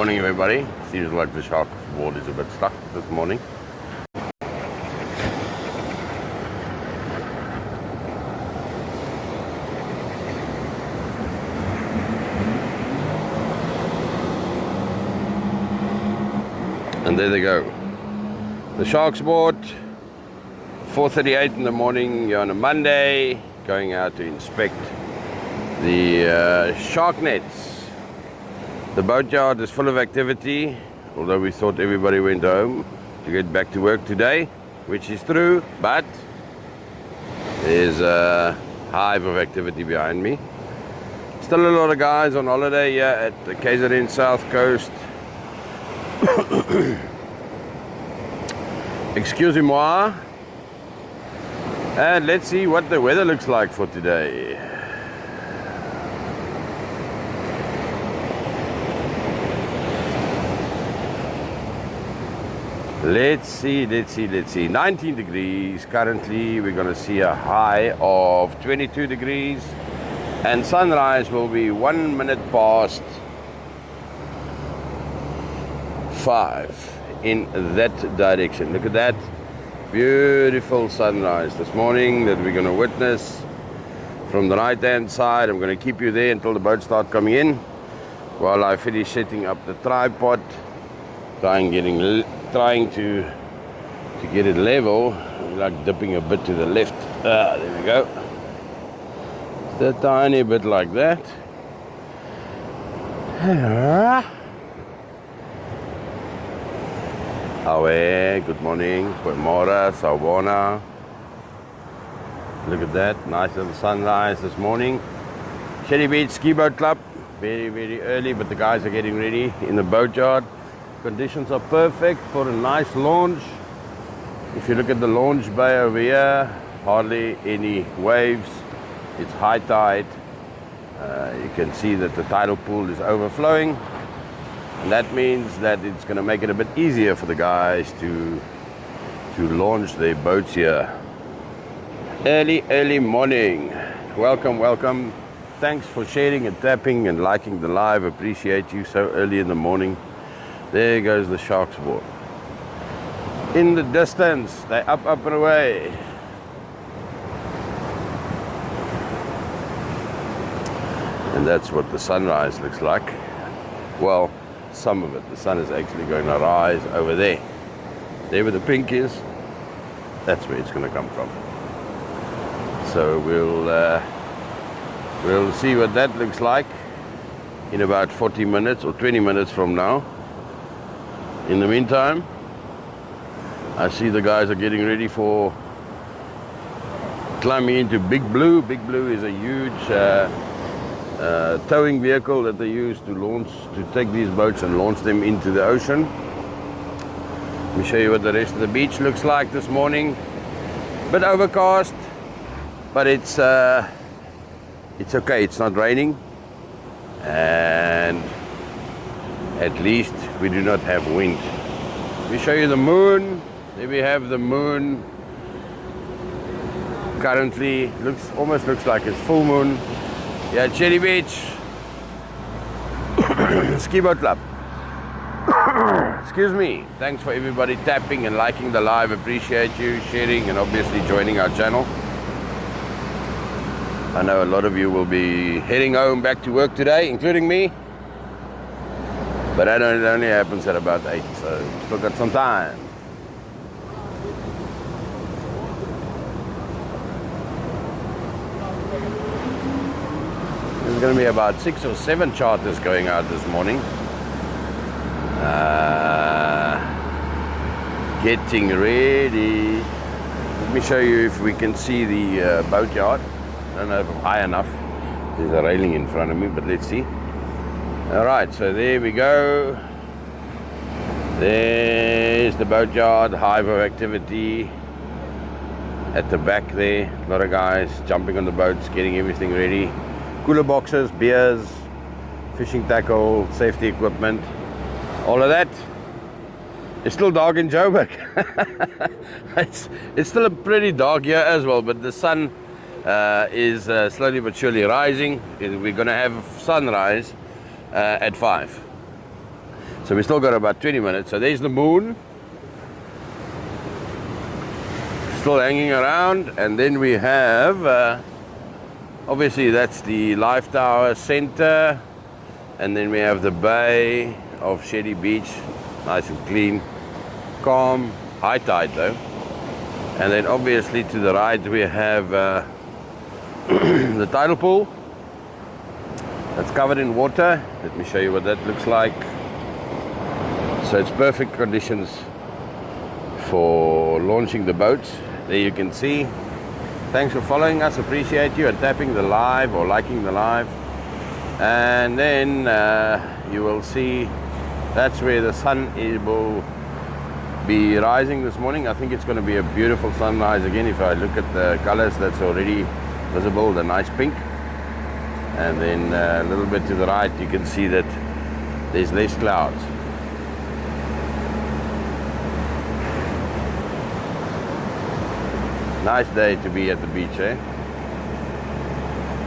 Morning everybody. Seems like the shark board is a bit stuck this morning. And there they go. The sharks board, 4:38 in the morning here on a Monday, going out to inspect the shark nets. The boatyard is full of activity, although we thought everybody went home to get back to work today, which is true, but there's a hive of activity behind me. Still a lot of guys on holiday here at the KZN South Coast. Excusez-moi. And let's see what the weather looks like for today. Let's see. 19 degrees. Currently, we're going to see a high of 22 degrees. And sunrise will be 1 minute past 5 in that direction. Look at that. Beautiful sunrise this morning that we're going to witness from the right-hand side. I'm going to keep you there until the boats start coming in while I finish setting up the tripod. Trying to get it level, like dipping a bit to the left. There we go. Just a tiny bit like that. Awe, good morning. Goeiemorgen, Sawubona. Look at that, nice little sunrise this morning. Shelly Beach Skiboat Club, very, very early, but the guys are getting ready in the boatyard. Conditions are perfect for a nice launch. If you look at the launch bay over here, hardly any waves. It's high tide. You can see that the tidal pool is overflowing. And that means that it's going to make it a bit easier for the guys to launch their boats here. Early morning. Welcome. Thanks for sharing and tapping and liking the live. Appreciate you so early in the morning. There goes the sharks board. In the distance, they up and away. And that's what the sunrise looks like. Well, some of it. The sun is actually going to rise over there. There where the pink is, that's where it's going to come from. So we'll see what that looks like in about 40 minutes or 20 minutes from now. In the meantime, I see the guys are getting ready for climbing into Big Blue. Big Blue is a huge towing vehicle that they use to take these boats and launch them into the ocean. Let me show you what the rest of the beach looks like this morning. Bit overcast, but it's okay. It's not raining, and at least we do not have wind. Let me show you the moon. There we have the moon. Currently, almost looks like it's full moon. Yeah, at Shelly Beach. Skiboat Club. Excuse me. Thanks for everybody tapping and liking the live. Appreciate you sharing and obviously joining our channel. I know a lot of you will be heading home back to work today, including me. But it only happens at about 8, so still got some time. There's going to be about 6 or 7 charters going out this morning. Getting ready. Let me show you if we can see the boatyard. I don't know if I'm high enough. There's a railing in front of me, but let's see. Alright, so there we go. There's the boatyard, hive of activity. At the back there, a lot of guys jumping on the boats, getting everything ready. Cooler boxes, beers, fishing tackle, safety equipment, all of that. It's still dark in Joburg. It's still a pretty dark here as well, but the sun is slowly but surely rising. We're going to have sunrise at 5. So we still got about 20 minutes. So there's the moon, still hanging around, and then we have obviously that's the Life Tower Center, and then we have the bay of Shelly Beach, nice and clean, calm, high tide though. And then obviously to the right we have the tidal pool that's covered in water. Let me show you what that looks like. So it's perfect conditions for launching the boat. There you can see. Thanks for following us, appreciate you, and tapping the live or liking the live. And then you will see that's where the sun will be rising this morning. I think it's going to be a beautiful sunrise again. If I look at the colors that's already visible, the nice pink. And then a little bit to the right you can see that there's less clouds. Nice day to be at the beach, eh?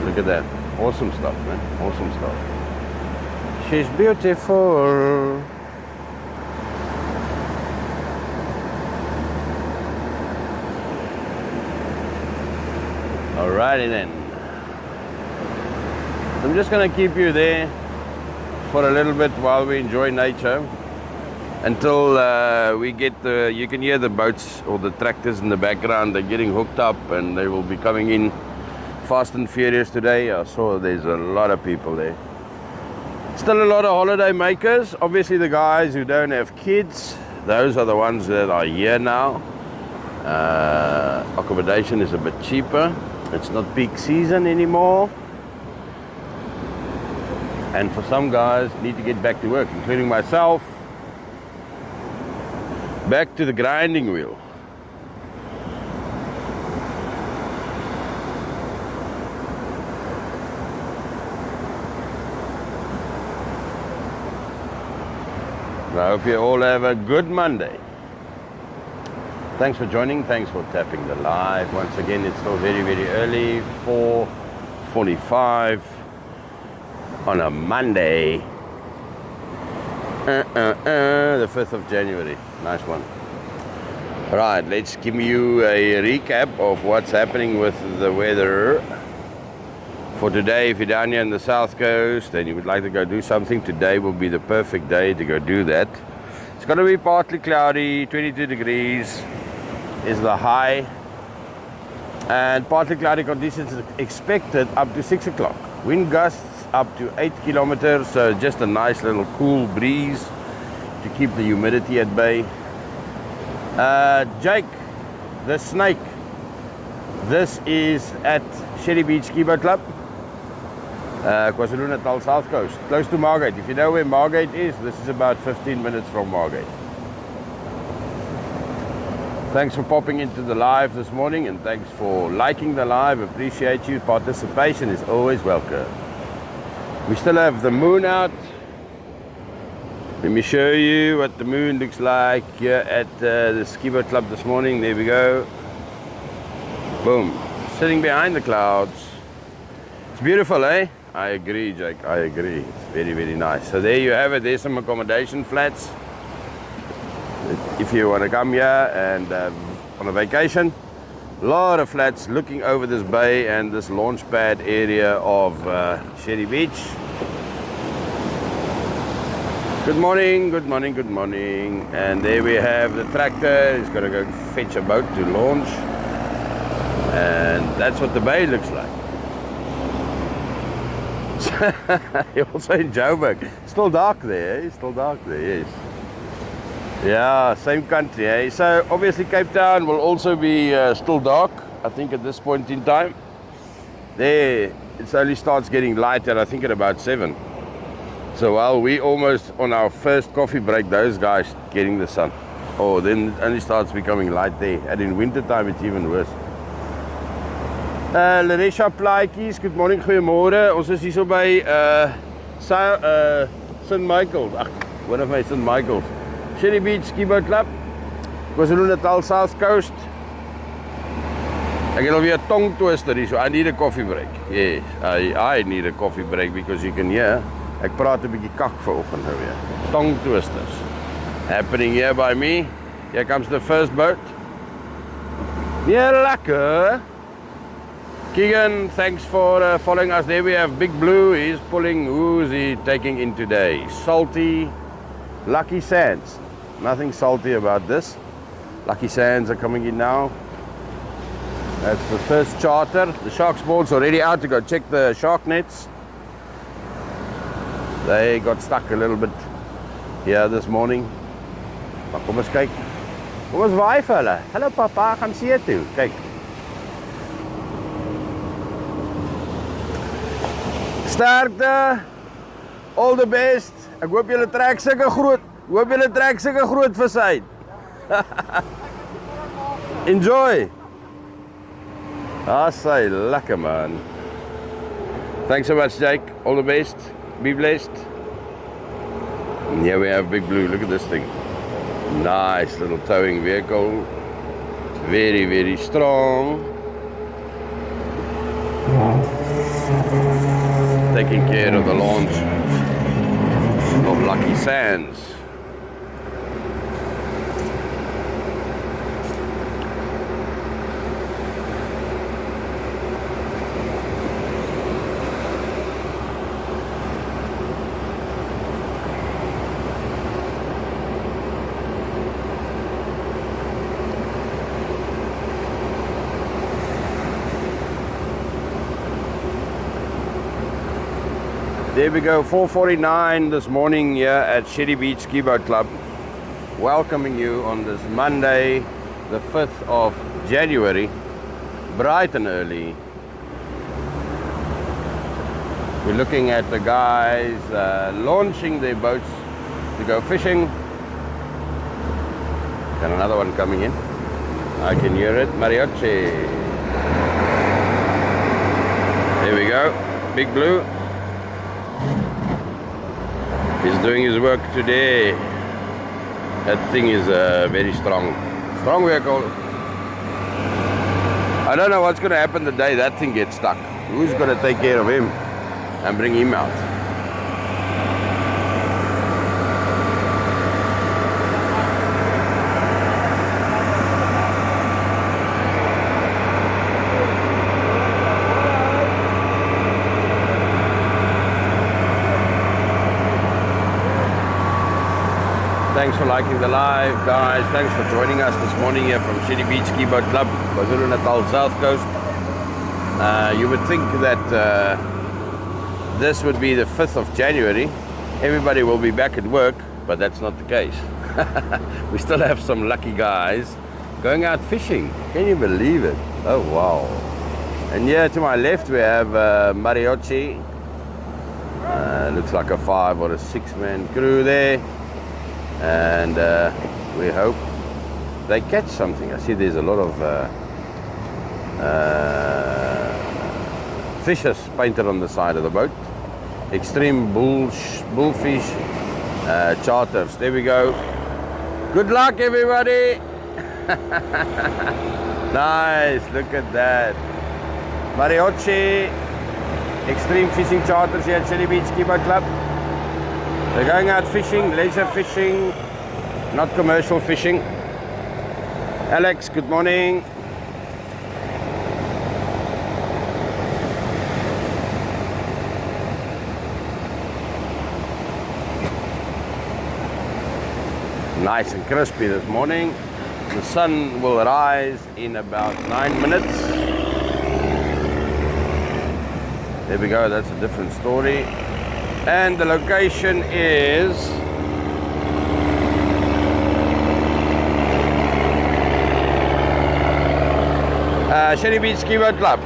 Look at that. Awesome stuff, man. Awesome stuff. She's beautiful. Alrighty then. I'm just going to keep you there for a little bit while we enjoy nature. Until we get the, you can hear the boats or the tractors in the background. They're getting hooked up and they will be coming in fast and furious today. I saw there's a lot of people there. Still a lot of holiday makers. Obviously the guys who don't have kids, those are the ones that are here now. Accommodation is a bit cheaper. It's not peak season anymore. And for some guys need to get back to work, including myself. Back to the grinding wheel. I hope you all have a good Monday. Thanks for joining. Thanks for tapping the live. Once again, it's still very, very early, 4:45 on a Monday. The 5th of January. Nice one. Right, let's give you a recap of what's happening with the weather for today. If you're down here on the south coast and you would like to go do something, today will be the perfect day to go do that. It's going to be partly cloudy, 22 degrees is the high, and partly cloudy conditions expected up to 6 o'clock. Wind gusts up to 8 kilometers, so just a nice little cool breeze to keep the humidity at bay. Jake, the snake. This is at Shelly Beach Skiboat Club, KwaZulu-Natal South Coast, close to Margate. If you know where Margate is, this is about 15 minutes from Margate. Thanks for popping into the live this morning, and thanks for liking the live. Appreciate you. Participation is always welcome. We still have the moon out. Let me show you what the moon looks like here at the Skiboat Club this morning. There we go. Boom. Sitting behind the clouds. It's beautiful, eh? I agree, Jake. I agree. It's very, very nice. So there you have it. There's some accommodation flats. If you want to come here and on a vacation, a lot of flats looking over this bay and this launch pad area of Shelly Beach. Good morning, good morning, good morning. And there we have the tractor. He's going to go fetch a boat to launch. And that's what the bay looks like. You're also in Joburg. Still dark there, eh? Still dark there, yes. Yeah, same country, eh? So obviously Cape Town will also be still dark, I think, at this point in time. There, it only starts getting lighter, I think, at about 7. So while we almost on our first coffee break, those guys getting the sun. Oh, then it only starts becoming light there. And in winter time, it's even worse. Laresha Plaatjies, good morning, goeiemorgen. Ons is hier so by St. Michael's. Ach, one of my St. Michael's. Shelly Beach Skiboat Club, KwaZulu-Natal South Coast. Ek het alweer 'n tong twister hier, so I need a coffee break. Yes, I need a coffee break because you can hear Ek praat 'n bietjie kak vanoggend nou weer. Tong twisters. Happening here by me. Here comes the first boat. Yeah, lekker. Keegan, thanks for following us. There we have Big Blue. He's pulling. Who's he taking in today? Salty, Lucky Sands. Nothing salty about this. Lucky Sands are coming in now. That's the first charter. The shark boat's already out to go check the shark nets. They got stuck a little bit here this morning. Maar kom eens kyk. Kom eens waai vir hulle. Hallo papa, gaan see toe. Kyk. Sterkte. All the best. Ek hoop julle trek sulke groot visse uit. Enjoy. Say lekker man. Thanks so much, Jake. All the best. Be blessed. And here we have Big Blue. Look at this thing. Nice little towing vehicle. Very, very strong. Taking care of the launch of Lucky Sands. There we go, 4:49 this morning here at Shelly Beach Skiboat Club. Welcoming you on this Monday, the 5th of January, bright and early. We're looking at the guys launching their boats to go fishing. Got another one coming in. I can hear it, mariachi. There we go, Big Blue. He's doing his work today. That thing is very strong vehicle. I don't know what's going to happen the day that thing gets stuck. Who's going to take care of him and bring him out? Thanks for liking the live, guys. Thanks for joining us this morning here from Shelly Beach Skiboat Club, KwaZulu-Natal South Coast. You would think that this would be the 5th of January. Everybody will be back at work, but that's not the case. We still have some lucky guys going out fishing. Can you believe it? Oh, wow. And here to my left we have mariachi. Looks like a 5 or a 6-man crew there. And we hope they catch something. I see there's a lot of fishes painted on the side of the boat. Extreme bullfish charters. There we go. Good luck, everybody. Nice, look at that. Mariachi, extreme fishing charters here at Shelly Beach Skiboat Club. They're going out fishing, leisure fishing, not commercial fishing. Alex, good morning. Nice and crispy this morning. The sun will rise in about 9 minutes. There we go, that's a different story. And the location is Shelly Beach Skiboat Club.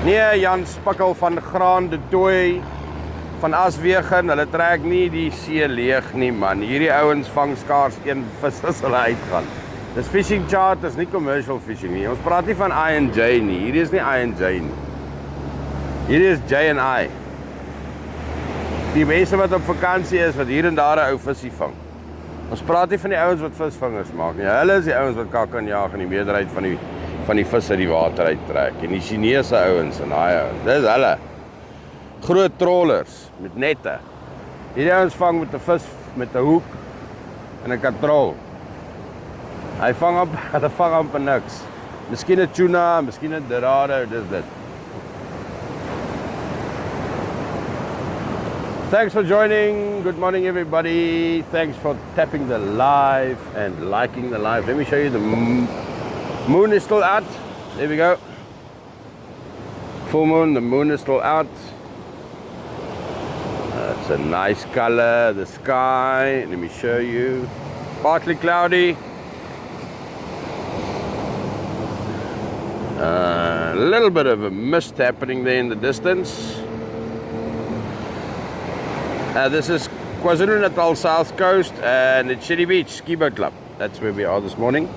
Nee, Jan Spikkel van Graan de Tooi van Aswegen. Hulle trek nie die see leeg nie, man. Hierdie ouens vang skaars een vis as hulle uitgaan. Dis fishing charters, nie commercial fishing nie. Ons praat nie van I&J nie. Hierdie is nie I&J nie. Hierdie is J&I. Die mense wat op vakansie is, wat hier en daar 'n ou visie vang. Ons praat nie van die ouens wat visvangers maak nie. Hulle is die ouens wat kak kan jaag en die meerderheid van die vis uit die water uittrek. En die Chinese ouens en daai ouens, dis hulle. groot trawlers met nette. Hierdie ouens vang met 'n vis met 'n hoek en 'n katrol. Hulle vang amper niks. Miskien 'n tuna, miskien 'n dorado, dis dit. Thanks for joining. Good morning, everybody. Thanks for tapping the live and liking the live. Let me show you the moon is still out. There we go. Full moon, the moon is still out. It's a nice color, the sky. Let me show you. Partly cloudy. A little bit of a mist happening there in the distance. This is KwaZulu-Natal South Coast and it's Shelly Beach Skiboat Club. That's where we are this morning.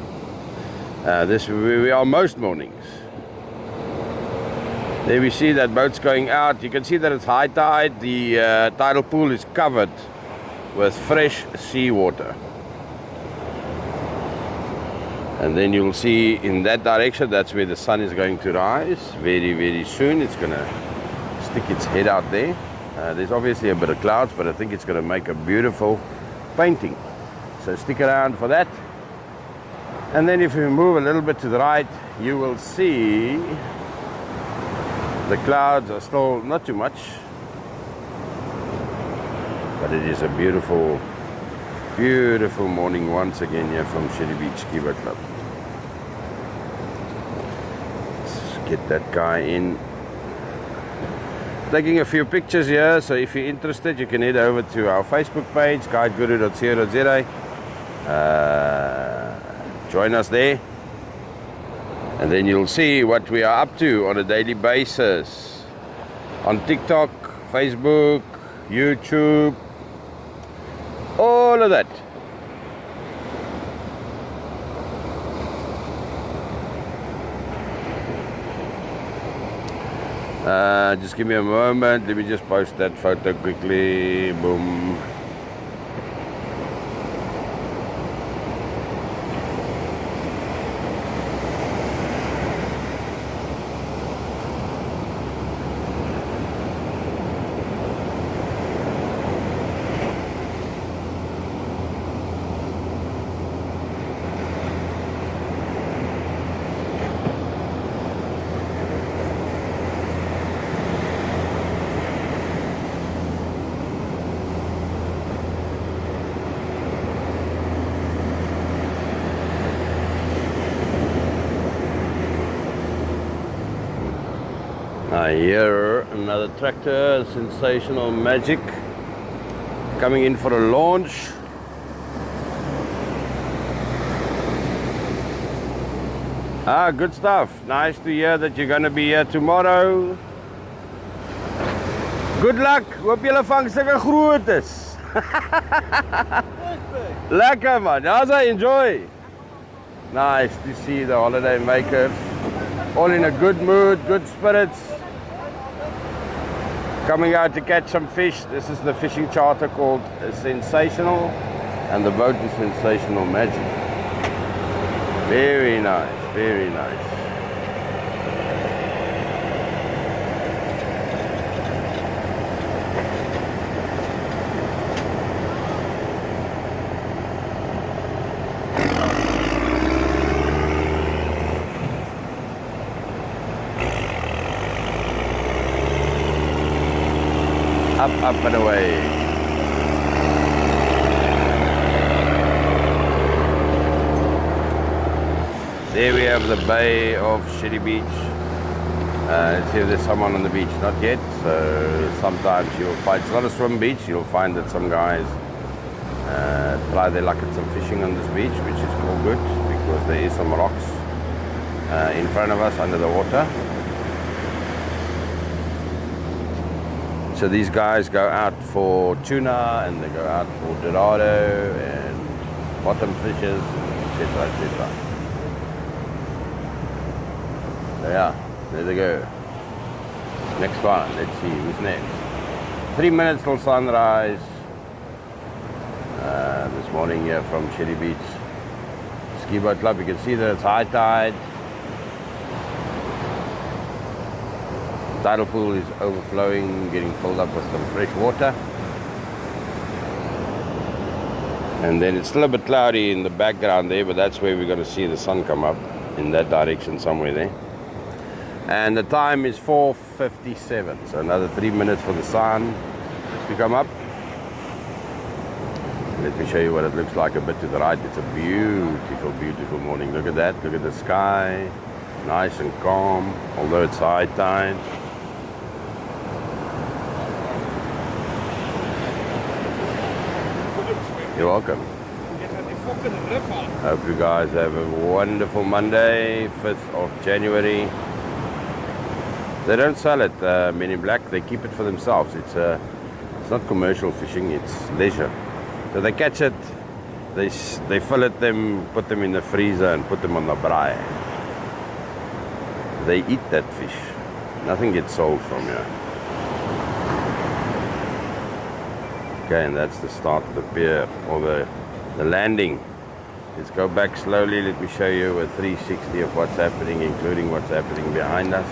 This is where we are most mornings. There we see that boat's going out. You can see that it's high tide. The tidal pool is covered with fresh seawater. And then you'll see in that direction, that's where the sun is going to rise. Very, very soon. It's going to stick its head out there. There's obviously a bit of clouds, but I think it's going to make a beautiful painting. So stick around for that. And then if you move a little bit to the right, you will see the clouds are still not too much. But it is a beautiful, beautiful morning once again here from Shelly Beach Skiboat Club. Let's get that guy in. Taking a few pictures here, so if you're interested, you can head over to our Facebook page, guideguru.co.za. Join us there, and then you'll see what we are up to on a daily basis on TikTok, Facebook, YouTube, all of that. Just give me a moment. Let me just post that photo quickly. Boom. I hear another tractor, Sensational Magic, coming in for a launch. Good stuff. Nice to hear that you're going to be here tomorrow. Good luck. Hoop julle vang sulke groot is. Lekker man. How's I enjoy? Nice to see the holiday makers all in a good mood, good spirits. Coming out to catch some fish. This is the fishing charter called Sensational, and the boat is Sensational Magic. Very nice, very nice. Up and away. There we have the bay of Shelly Beach. Let's see if there's someone on the beach. Not yet. So sometimes you'll find, it's not a swim beach, you'll find that some guys try their luck at some fishing on this beach, which is all good because there is some rocks in front of us under the water. So these guys go out for tuna and they go out for dorado and bottom fishes, etc., etc. So yeah, there they go. Next one, let's see who's next. 3 minutes till sunrise this morning here from Shelly Beach Skiboat Club. You can see that it's high tide. Tidal pool is overflowing, getting filled up with some fresh water. And then it's still a bit cloudy in the background there, but that's where we're going to see the sun come up, in that direction somewhere there. And the time is 4:57, so another 3 minutes for the sun to come up. Let me show you what it looks like a bit to the right. It's a beautiful, beautiful morning. Look at that, look at the sky, nice and calm, although it's high tide. You're welcome. Hope you guys have a wonderful Monday, 5th of January. They don't sell it, Men in Black. They keep it for themselves. It's not commercial fishing, it's leisure. So they catch it, they fillet them, put them in the freezer and put them on the braai. They eat that fish. Nothing gets sold from here. Okay, and that's the start of the pier, or the landing. Let's go back slowly. Let me show you a 360 of what's happening, including what's happening behind us.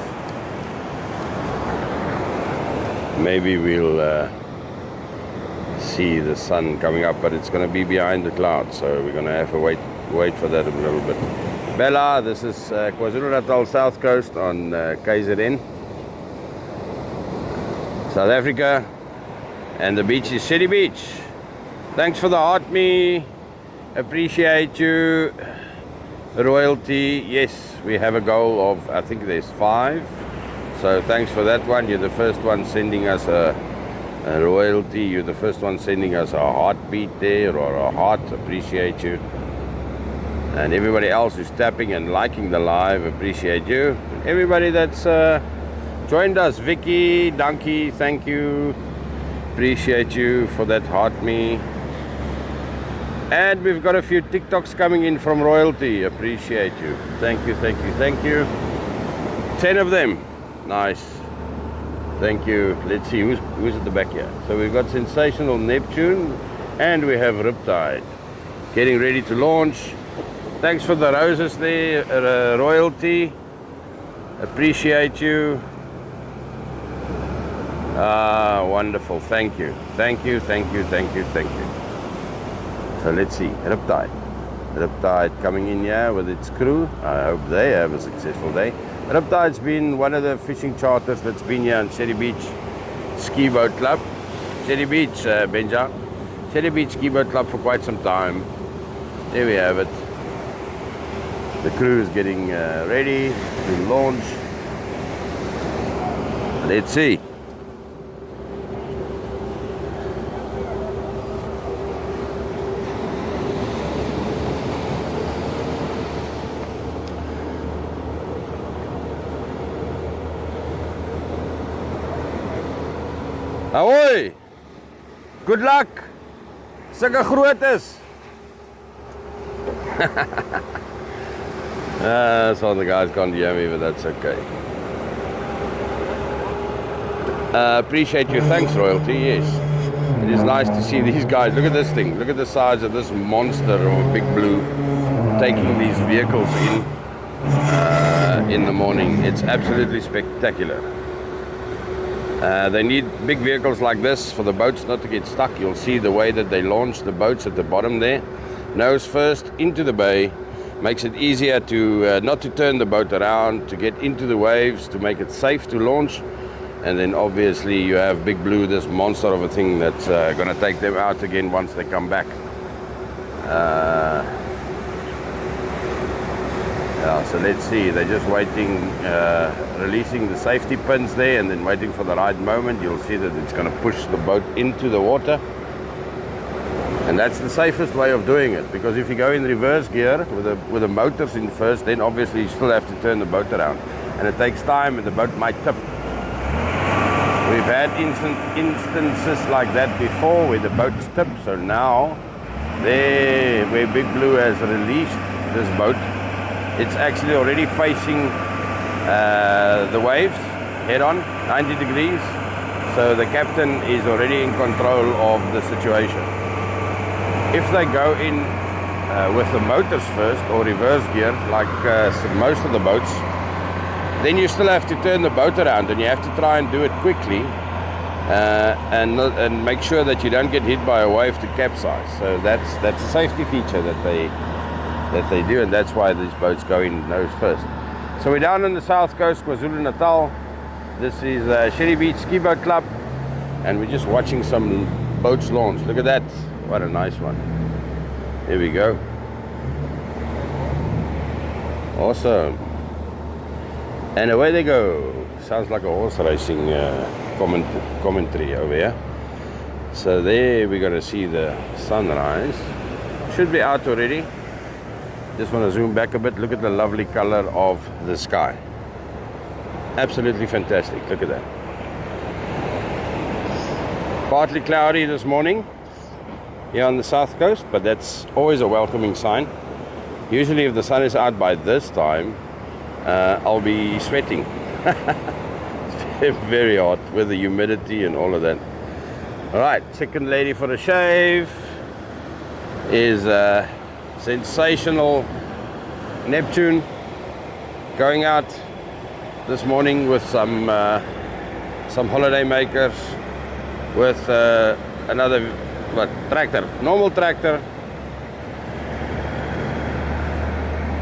Maybe we'll see the sun coming up, but it's going to be behind the clouds, so we're going to have to wait for that a little bit. Bella, this is KwaZulu-Natal South Coast on KZN, South Africa, and the beach is Shelly Beach. Thanks for the heart, me. Appreciate you. Royalty, yes, we have a goal of, I think there's 5. So thanks for that one. You're the first one sending us a royalty. You're the first one sending us a heartbeat there, or a heart. Appreciate you. And everybody else who's tapping and liking the live, appreciate you. Everybody that's joined us, Vicky, Donkey, thank you. Appreciate you for that heart, me. And we've got a few TikToks coming in from royalty. Appreciate you. Thank you, thank you, thank you. 10 of them. Nice. Thank you. Let's see who's at the back here. So we've got Sensational Neptune and we have Riptide getting ready to launch. Thanks for the roses there, royalty. Appreciate you. Wonderful. Thank you. Thank you, thank you, thank you, thank you. So let's see. Riptide. Riptide coming in here with its crew. I hope they have a successful day. Riptide's been one of the fishing charters that's been here on Shelly Beach Skiboat Club. Shelly Beach, Benja. Shelly Beach Skiboat Club for quite some time. There we have it. The crew is getting ready to launch. Let's see. Ahoy! Good luck! Sulke grootes! Some of the guys can't hear me, but that's okay. Appreciate you. Thanks, royalty. Yes. It is nice to see these guys. Look at this thing. Look at the size of this monster of a big blue taking these vehicles in the morning. It's absolutely spectacular. They need big vehicles like this for the boats not to get stuck. You'll see the way that they launch the boats at the bottom there. Nose first into the bay. Makes it easier to not to turn the boat around, to get into the waves, to make it safe to launch. And then obviously you have Big Blue, this monster of a thing that's going to take them out again once they come back. Yeah, so let's see, they're just waiting, releasing the safety pins there and then waiting for the right moment. You'll see that it's going to push the boat into the water. And that's the safest way of doing it, because if you go in reverse gear with the motors in first, then obviously you still have to turn the boat around. And it takes time and the boat might tip. We've had instances like that before where the boats tip. So now, there, where Big Blue has released this boat, it's actually already facing the waves head on, 90 degrees. So the captain is already in control of the situation. If they go in with the motors first or reverse gear, like most of the boats, then you still have to turn the boat around, and you have to try and do it quickly, and make sure that you don't get hit by a wave to capsize. So that's a safety feature that they do, and that's why these boats go in nose first. So we're down on the south coast, KwaZulu-Natal. This is Shelly Beach Skiboat Club, and we're just watching some boats launch. Look at that, what a nice one. Here we go. Awesome. And away they go. Sounds like a horse racing commentary over here. So there we're going to see the sunrise. Should be out already. Just want to zoom back a bit. Look at the lovely color of the sky. Absolutely fantastic. Look at that. Partly cloudy this morning here on the south coast, but that's always a welcoming sign. Usually if the sun is out by this time, I'll be sweating. It's very hot with the humidity and all of that. Alright, second lady for a shave is sensational Neptune, going out this morning with some holiday makers, with another tractor, normal tractor.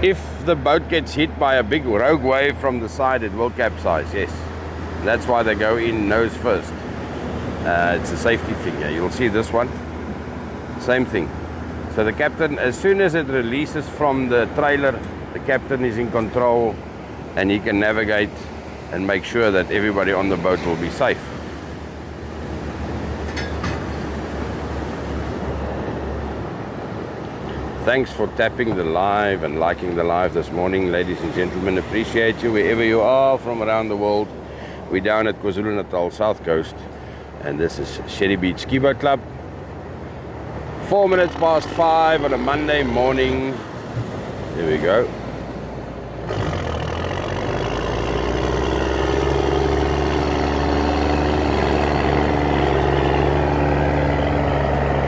If the boat gets hit by a big rogue wave from the side, it will capsize, yes. That's why they go in nose first. It's a safety thing. Yeah, you'll see this one, same thing. So the captain, as soon as it releases from the trailer, the captain is in control, and he can navigate and make sure that everybody on the boat will be safe. Thanks for tapping the live and liking the live this morning, ladies and gentlemen. Appreciate you wherever you are from around the world. We're down at KwaZulu-Natal South Coast, and this is Shelly Beach Skiboat Club. 4 minutes past 5 on a Monday morning. Here we go.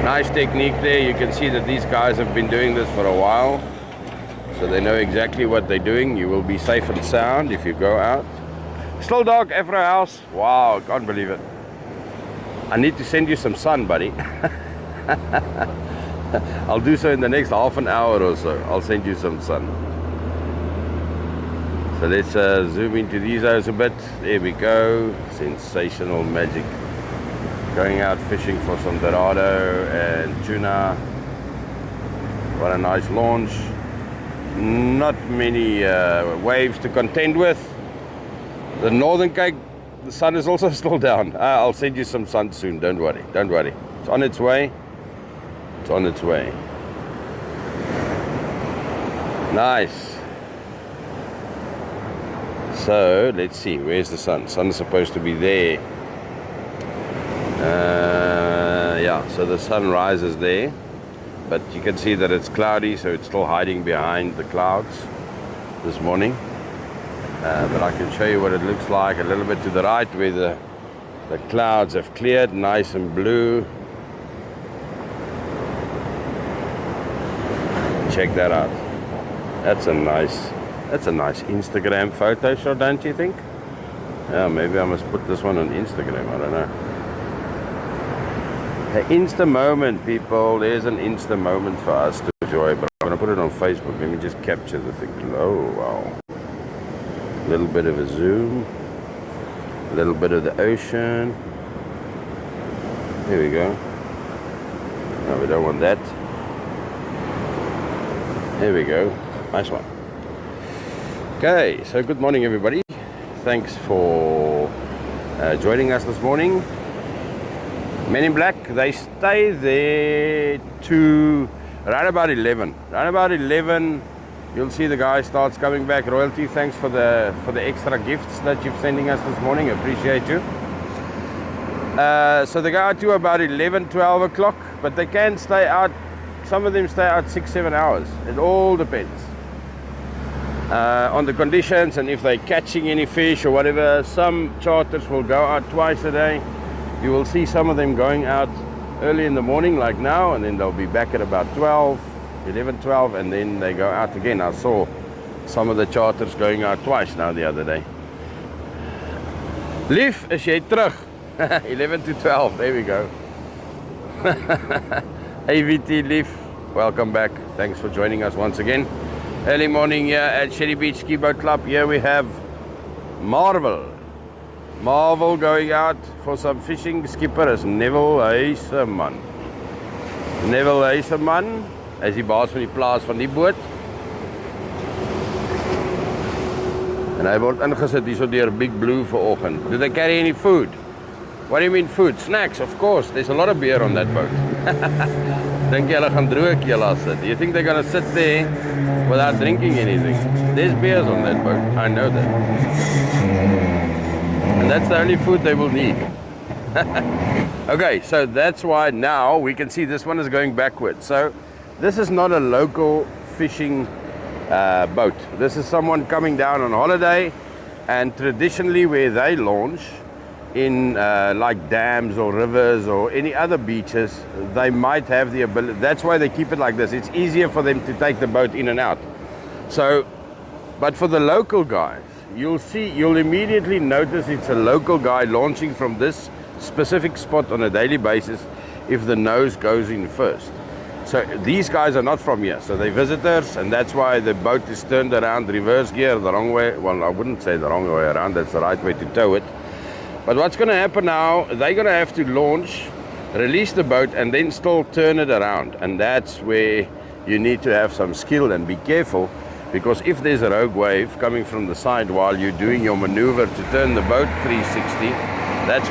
Nice technique there. You can see that these guys have been doing this for a while, so they know exactly what they're doing. You will be safe and sound if you go out. Still dark, Afro House. Wow, can't believe it. I need to send you some sun, buddy. I'll do so in the next half an hour or so. I'll send you some sun. So let's zoom into these eyes a bit. There we go. Sensational magic. Going out fishing for some dorado and tuna. What a nice launch. Not many waves to contend with. The Northern Cape, the sun is also still down. I'll send you some sun soon. Don't worry. Don't worry. It's on its way. It's on its way. Nice. So let's see. Where's the sun? Sun is supposed to be there. Yeah, so the sun rises there, but you can see that it's cloudy, so it's still hiding behind the clouds this morning. But I can show you what it looks like a little bit to the right, where the clouds have cleared, nice and blue. Check that out. That's a nice Instagram photo shot, don't you think? Yeah, maybe I must put this one on Instagram, I don't know. An Insta moment, people. There's an Insta moment for us to enjoy, but I'm going to put it on Facebook. Let me just capture the thing. Oh, wow. A little bit of a zoom. A little bit of the ocean. Here we go. No, we don't want that. Here we go. Nice one. Okay, so good morning, everybody. Thanks for joining us this morning. Men in Black, they stay there to right about 11. Right about 11, you'll see the guy starts coming back. Royalty, thanks for the extra gifts that you're sending us this morning. Appreciate you. So they go out to about 11, 12 o'clock, but they can stay out. Some of them stay out 6-7 hours. It all depends on the conditions and if they're catching any fish or whatever. Some charters will go out twice a day. You will see some of them going out early in the morning like now, and then they'll be back at about 11, 12, and then they go out again. I saw some of the charters going out twice now the other day. Lief, is jy terug? 11 to 12, there we go. AVT Lief, welcome back. Thanks for joining us once again. Early morning here at Shelly Beach Skiboat Club. Here we have Marvel going out for some fishing. Skipper is Neville Huiseman. Neville Huiseman, hy is die baas van die plaas van die boot. En hy word ingesit hier so deur Big Blue vanoggend. Did they carry any food? What do you mean food? Snacks, of course. There's a lot of beer on that boat. Dink jy hulle gaan droog julle sit? Do you think they're going to sit there without drinking anything? There's beers on that boat. I know that. And that's the only food they will need. Okay, so that's why now we can see this one is going backwards. So this is not a local fishing boat. This is someone coming down on holiday, and traditionally where they launch in like dams or rivers or any other beaches, they might have the ability. That's why they keep it like this. It's easier for them to take the boat in and out. So, but for the local guys, you'll immediately notice it's a local guy launching from this specific spot on a daily basis if the nose goes in first. So these guys are not from here, so they're visitors, and that's why the boat is turned around, reverse gear, the wrong way. Well, I wouldn't say the wrong way around, that's the right way to tow it. But what's going to happen now, they're going to have to launch, release the boat, and then still turn it around. And that's where you need to have some skill and be careful, because if there's a rogue wave coming from the side while you're doing your maneuver to turn the boat 360, that's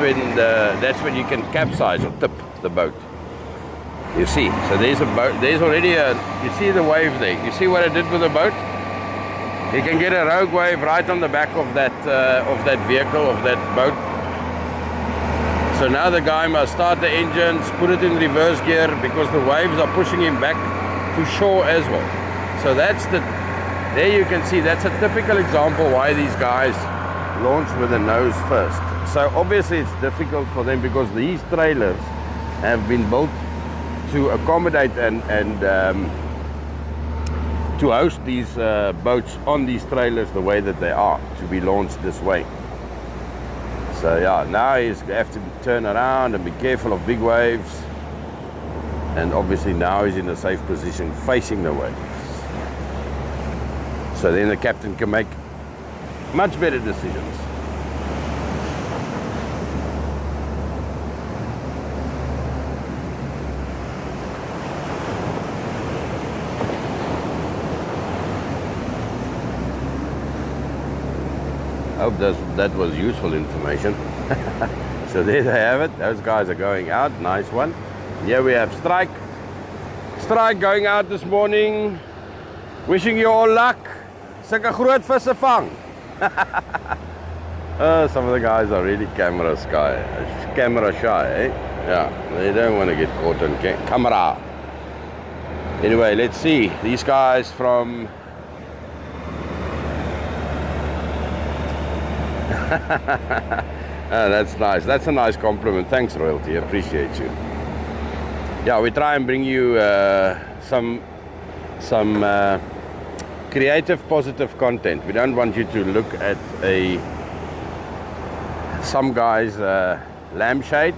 when you can capsize or tip the boat. You see, so there's a boat, there's already you see the wave there. You see what I did with the boat? You can get a rogue wave right on the back of that vehicle, of that boat. So now the guy must start the engines, put it in reverse gear, because the waves are pushing him back to shore as well. So there you can see, that's a typical example why these guys launch with the nose first. So obviously it's difficult for them because these trailers have been built to accommodate and to host these boats on these trailers the way that they are, to be launched this way. So yeah, now he's have to turn around and be careful of big waves, and obviously now he's in a safe position facing the waves. So then the captain can make much better decisions. I hope that was useful information. So there they have it. Those guys are going out. Nice one. Here we have Strike. Strike going out this morning. Wishing you all luck. Sulke groot visse vang. Some of the guys are really camera shy, eh? Yeah, they don't want to get caught on camera. Anyway, let's see. These guys from that's nice. That's a nice compliment. Thanks, Royalty. I appreciate you. Yeah, we try and bring you some creative, positive content. We don't want you to look at some guy's lampshade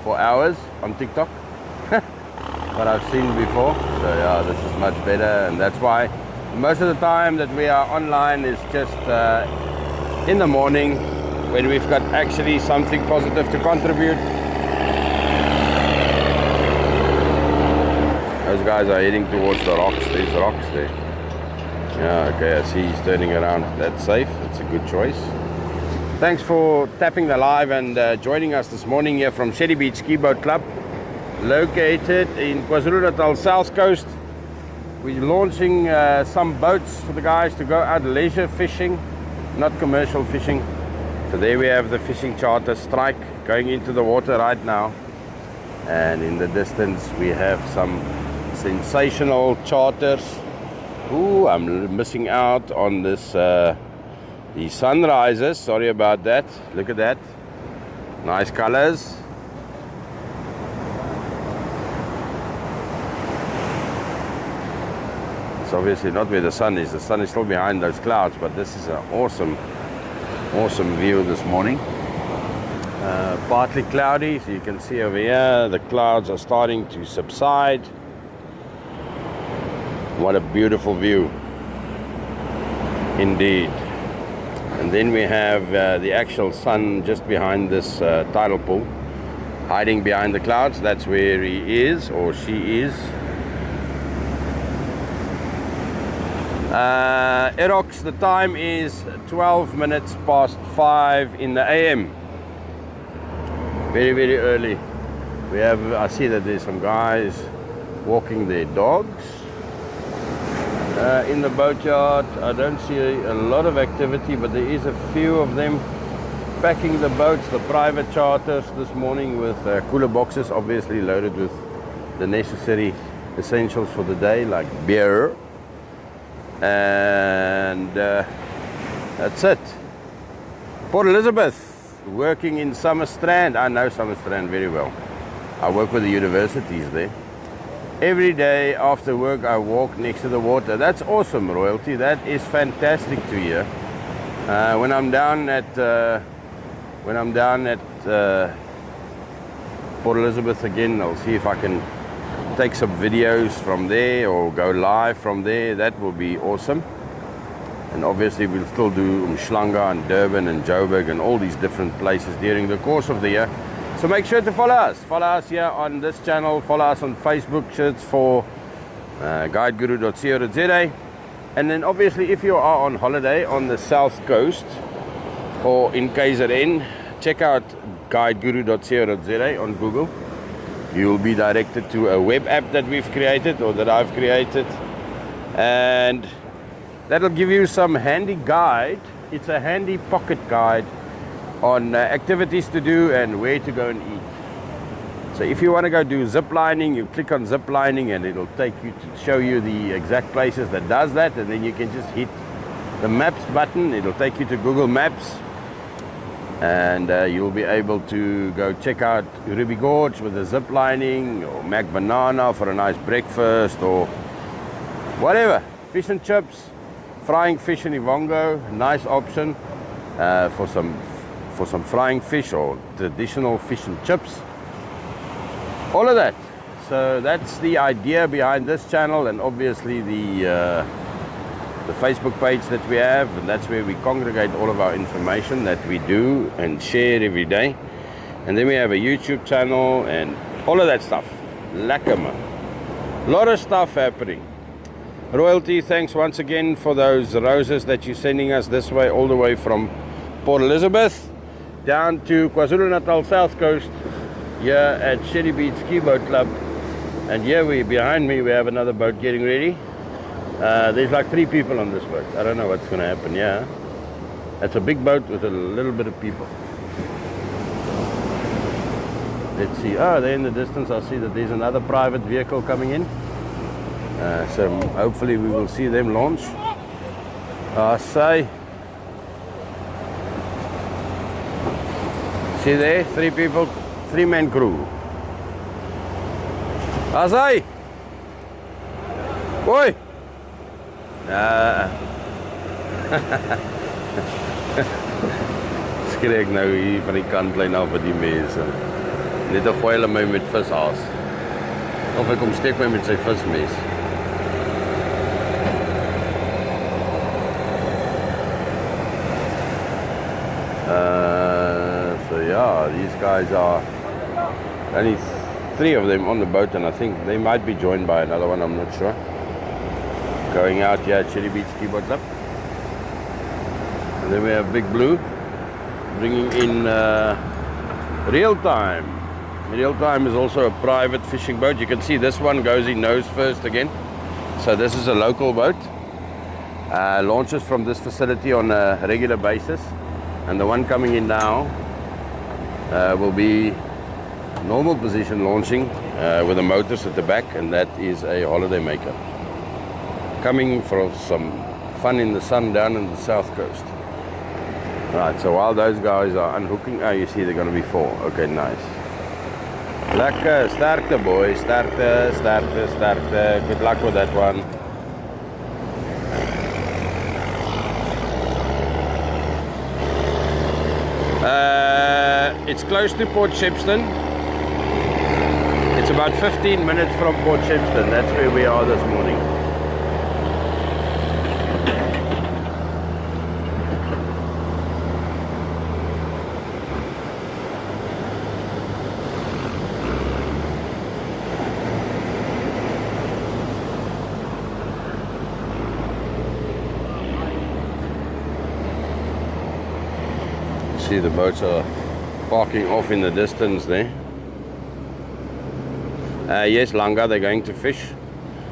for hours on TikTok. What I've seen before. So yeah, this is much better, and that's why most of the time that we are online is just in the morning, when we've got actually something positive to contribute. Those guys are heading towards the rocks. There's rocks there. Yeah, okay, I see he's turning around. That's safe. That's a good choice. Thanks for tapping the live and joining us this morning here from Shelly Beach Skiboat Club, located in KwaZulu-Natal South Coast. We're launching some boats for the guys to go out leisure fishing, not commercial fishing. So there we have the fishing charter Strike going into the water right now, and in the distance we have some sensational charters. Ooh, I'm missing out on this the sunrises, sorry about that. Look at that, nice colors. It's obviously not where the sun is still behind those clouds, but this is an awesome view this morning. Partly cloudy, so you can see over here the clouds are starting to subside. What a beautiful view indeed. And then we have the actual sun just behind this tidal pool, hiding behind the clouds. That's where he is, or she is. Erox, the time is 12 minutes past 5 in the AM. Very, very early. We have, I see that there's some guys walking their dogs in the boatyard. I don't see a lot of activity, but there is a few of them packing the boats, the private charters this morning, with cooler boxes, obviously loaded with the necessary essentials for the day, like beer. And that's it. Port Elizabeth, working in Summerstrand. I know Summerstrand very well. I work with the universities there. Every day after work I walk next to the water. That's awesome, Royalty. That is fantastic to hear. When I'm down at Port Elizabeth again, I'll see if I can take some videos from there or go live from there. That will be awesome. And obviously we'll still do Umhlanga and Durban and Joburg and all these different places during the course of the year. So make sure to follow us. Follow us here on this channel. Follow us on Facebook. Search for guideguru.co.za. And then obviously if you are on holiday on the south coast or in KZN, check out guideguru.co.za on Google. You will be directed to a web app that we've created, or that I've created. And that'll give you some handy guide. It's a handy pocket guide on activities to do and where to go and eat. So if you want to go do zip lining, you click on zip lining and it'll take you to show you the exact places that does that, and then you can just hit the maps button. It'll take you to Google Maps, and you'll be able to go check out Ruby Gorge with the zip lining, or Mac Banana for a nice breakfast, or whatever. Fish and chips, frying fish in Ivongo, nice option for some frying fish or traditional fish and chips. All of that. So that's the idea behind this channel, and obviously the Facebook page that we have, and that's where we congregate all of our information that we do and share every day. And then we have a YouTube channel and all of that stuff. Lekker man. A lot of stuff happening. Royalty, thanks once again for those roses that you're sending us this way, all the way from Port Elizabeth down to KwaZulu-Natal South Coast, here at Shelly Skiboat Club. And here behind me we have another boat getting ready. There's like 3 people on this boat. I don't know what's going to happen. Yeah, it's a big boat with a little bit of people. Let's see. Oh, there in the distance I see that there's another private vehicle coming in. So hopefully we will see them launch. I say, see there, 3 people, 3-man crew. I say, oi. Skree ek nou hier van die kantlyn af vir die mense. Net 'n gooi hulle my met vishaas. Of ek kom steek my met sy vismes. So yeah, these guys are only 3 of them on the boat, and I think they might be joined by another one, I'm not sure. Going out here at Shelly Beach Skiboat Club. And then we have Big Blue bringing in Real Time. Real Time is also a private fishing boat. You can see this one goes in nose first again. So this is a local boat. Launches from this facility on a regular basis. And the one coming in now will be normal position launching with the motors at the back, and that is a holiday maker. Coming for some fun in the sun down in the south coast. Right, so while those guys are unhooking, you see they're going to be 4. Okay, nice. Lekker, sterkte boys, sterkte, sterkte, sterkte. Good luck with that one. It's close to Port Shepstone. It's about 15 minutes from Port Shepstone. That's where we are this morning. See the boats are parking off in the distance there. Yes, Langa, they're going to fish.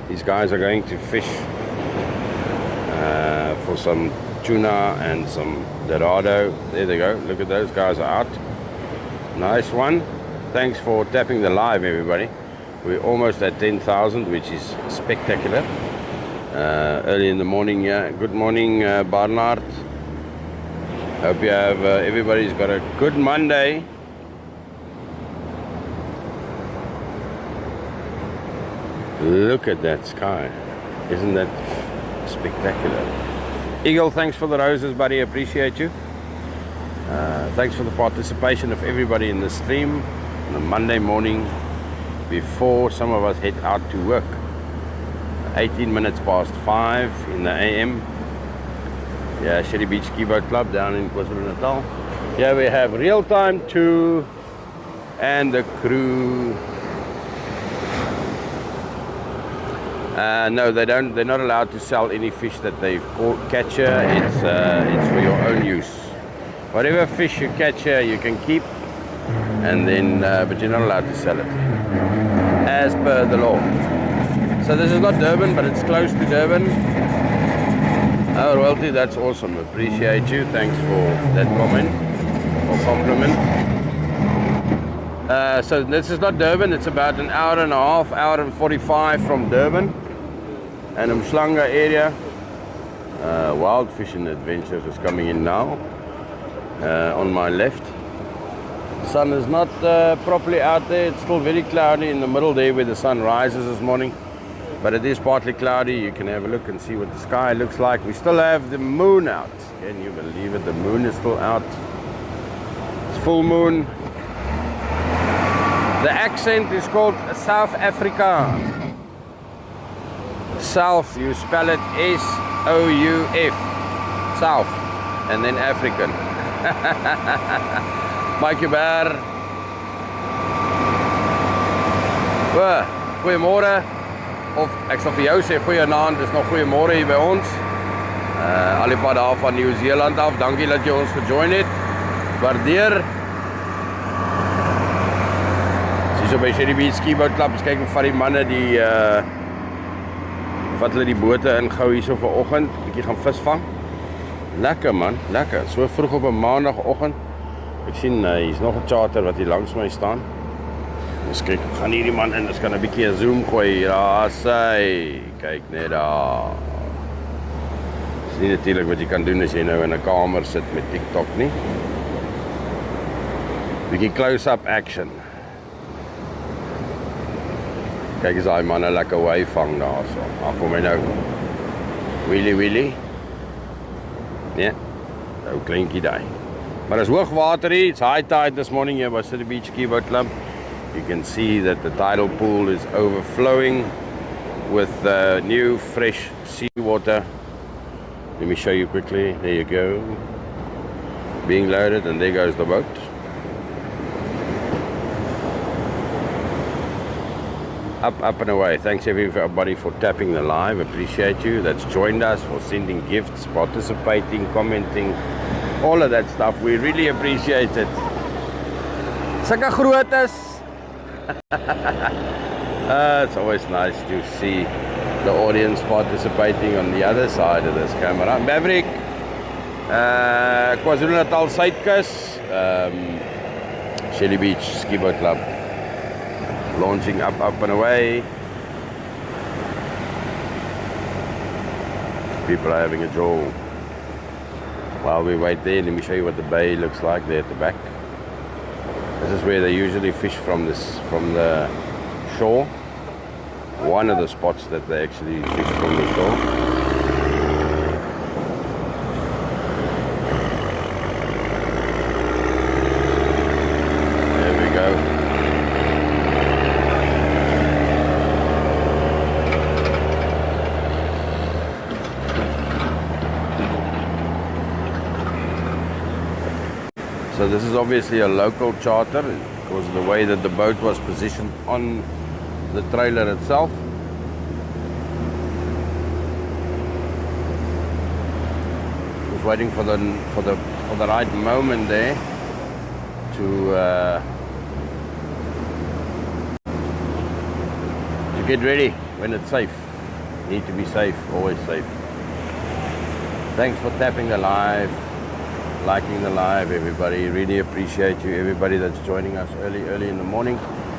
These guys are going to fish for some tuna and some dorado. There they go. Look at those guys are out. Nice one. Thanks for tapping the live, everybody. We're almost at 10,000, which is spectacular. Early in the morning, yeah. Good morning, Barnard. Hope you have, everybody's got a good Monday. Look at that sky. Isn't that spectacular? Eagle, thanks for the roses, buddy. Appreciate you. Thanks for the participation of everybody in the stream on a Monday morning before some of us head out to work. 18 minutes past 5 in the AM. Yeah, Shelly Beach Skiboat Club down in KwaZulu-Natal. Here we have Real Time 2 and the crew. No, they don't. They're not allowed to sell any fish that they've caught. Catch here. It's for your own use. Whatever fish you catch here, you can keep, and then but you're not allowed to sell it as per the law. So this is not Durban, but it's close to Durban. Oh, royalty, that's awesome. Appreciate you. Thanks for that comment or compliment. So this is not Durban. It's about an hour and a half, hour and 45 from Durban. And Umhlanga area. Wild Fishing Adventures is coming in now. On my left. The sun is not properly out there. It's still very cloudy in the middle there where the sun rises this morning. But it is partly cloudy. You can have a look and see what the sky looks like. We still have the moon out. Can you believe it? The moon is still out. It's full moon. The accent is called South Africa. South, you spell it S-O-U-F. South. And then African. Mikey Bear. Well, goeiemorgen. Of ek sal vir jou sê goeienaand, dis nog goeiemôre hier by ons. Al die pad daar van Nieu-Seeland af. Dankie dat jy ons gejoin het. Waardeer. Dis op by Shelly Beach Skiboat Club. Ons kyk hoe van die manne die wat hulle die bote ingehou hierso vanoggend. Bietjie gaan visvang. Lekker man, lekker. So vroeg op 'n maandagooggend. Ek sien hier's nog 'n charter wat hier langs my staan. Ons kyk, gaan hierdie man in, ons kan 'n bietjie 'n zoom gooi. Daar sy. Kyk net daar. Dis nie natuurlik wat jy kan doen as jy nou in 'n kamer sit met TikTok nie. Bietjie close-up action. Kyk as daai man 'n lekker wy vang daarso. Ag kom hy nou. Willy. Nee. Nou kleintjie daai. Maar is hoog water hier. It's high tide this morning here by Shelly Beach Skiboat Club. You can see that the tidal pool is overflowing with new fresh seawater. Let me show you quickly. There you go. Being loaded, and there goes the boat. Up and away. Thanks everybody for tapping the live. Appreciate you. That's joined us, for sending gifts, participating, commenting, all of that stuff. We really appreciate it. Sulke grootes. It's always nice to see the audience participating on the other side of this camera. Maverick, KwaZulu-Natal Suidkus, Shelly Beach Skiboat Club, launching up and away. People are having a jaw. While we wait there, let me show you what the bay looks like there at the back. This is where they usually fish from the shore. One of the spots that they actually fish from the shore. So this is obviously a local charter because of the way that the boat was positioned on the trailer itself. Just waiting for the right moment there to get ready when it's safe. Need to be safe, always safe. Thanks for tapping the live, liking the live, everybody. Really appreciate you, everybody that's joining us early in the morning.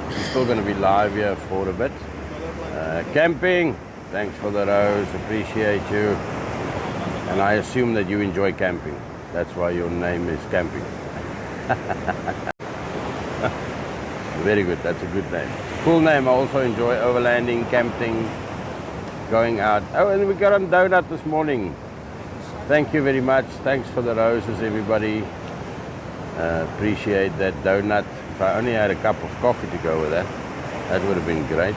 We're still going to be live here for a bit. Camping, thanks for the rose, appreciate you. And I assume that you enjoy camping. That's why your name is Camping. Very good, that's a good name. Cool name. I also enjoy overlanding, camping, going out. Oh, and we got a donut this morning. Thank you very much. Thanks for the roses, everybody. Appreciate that donut. If I only had a cup of coffee to go with that, that would have been great.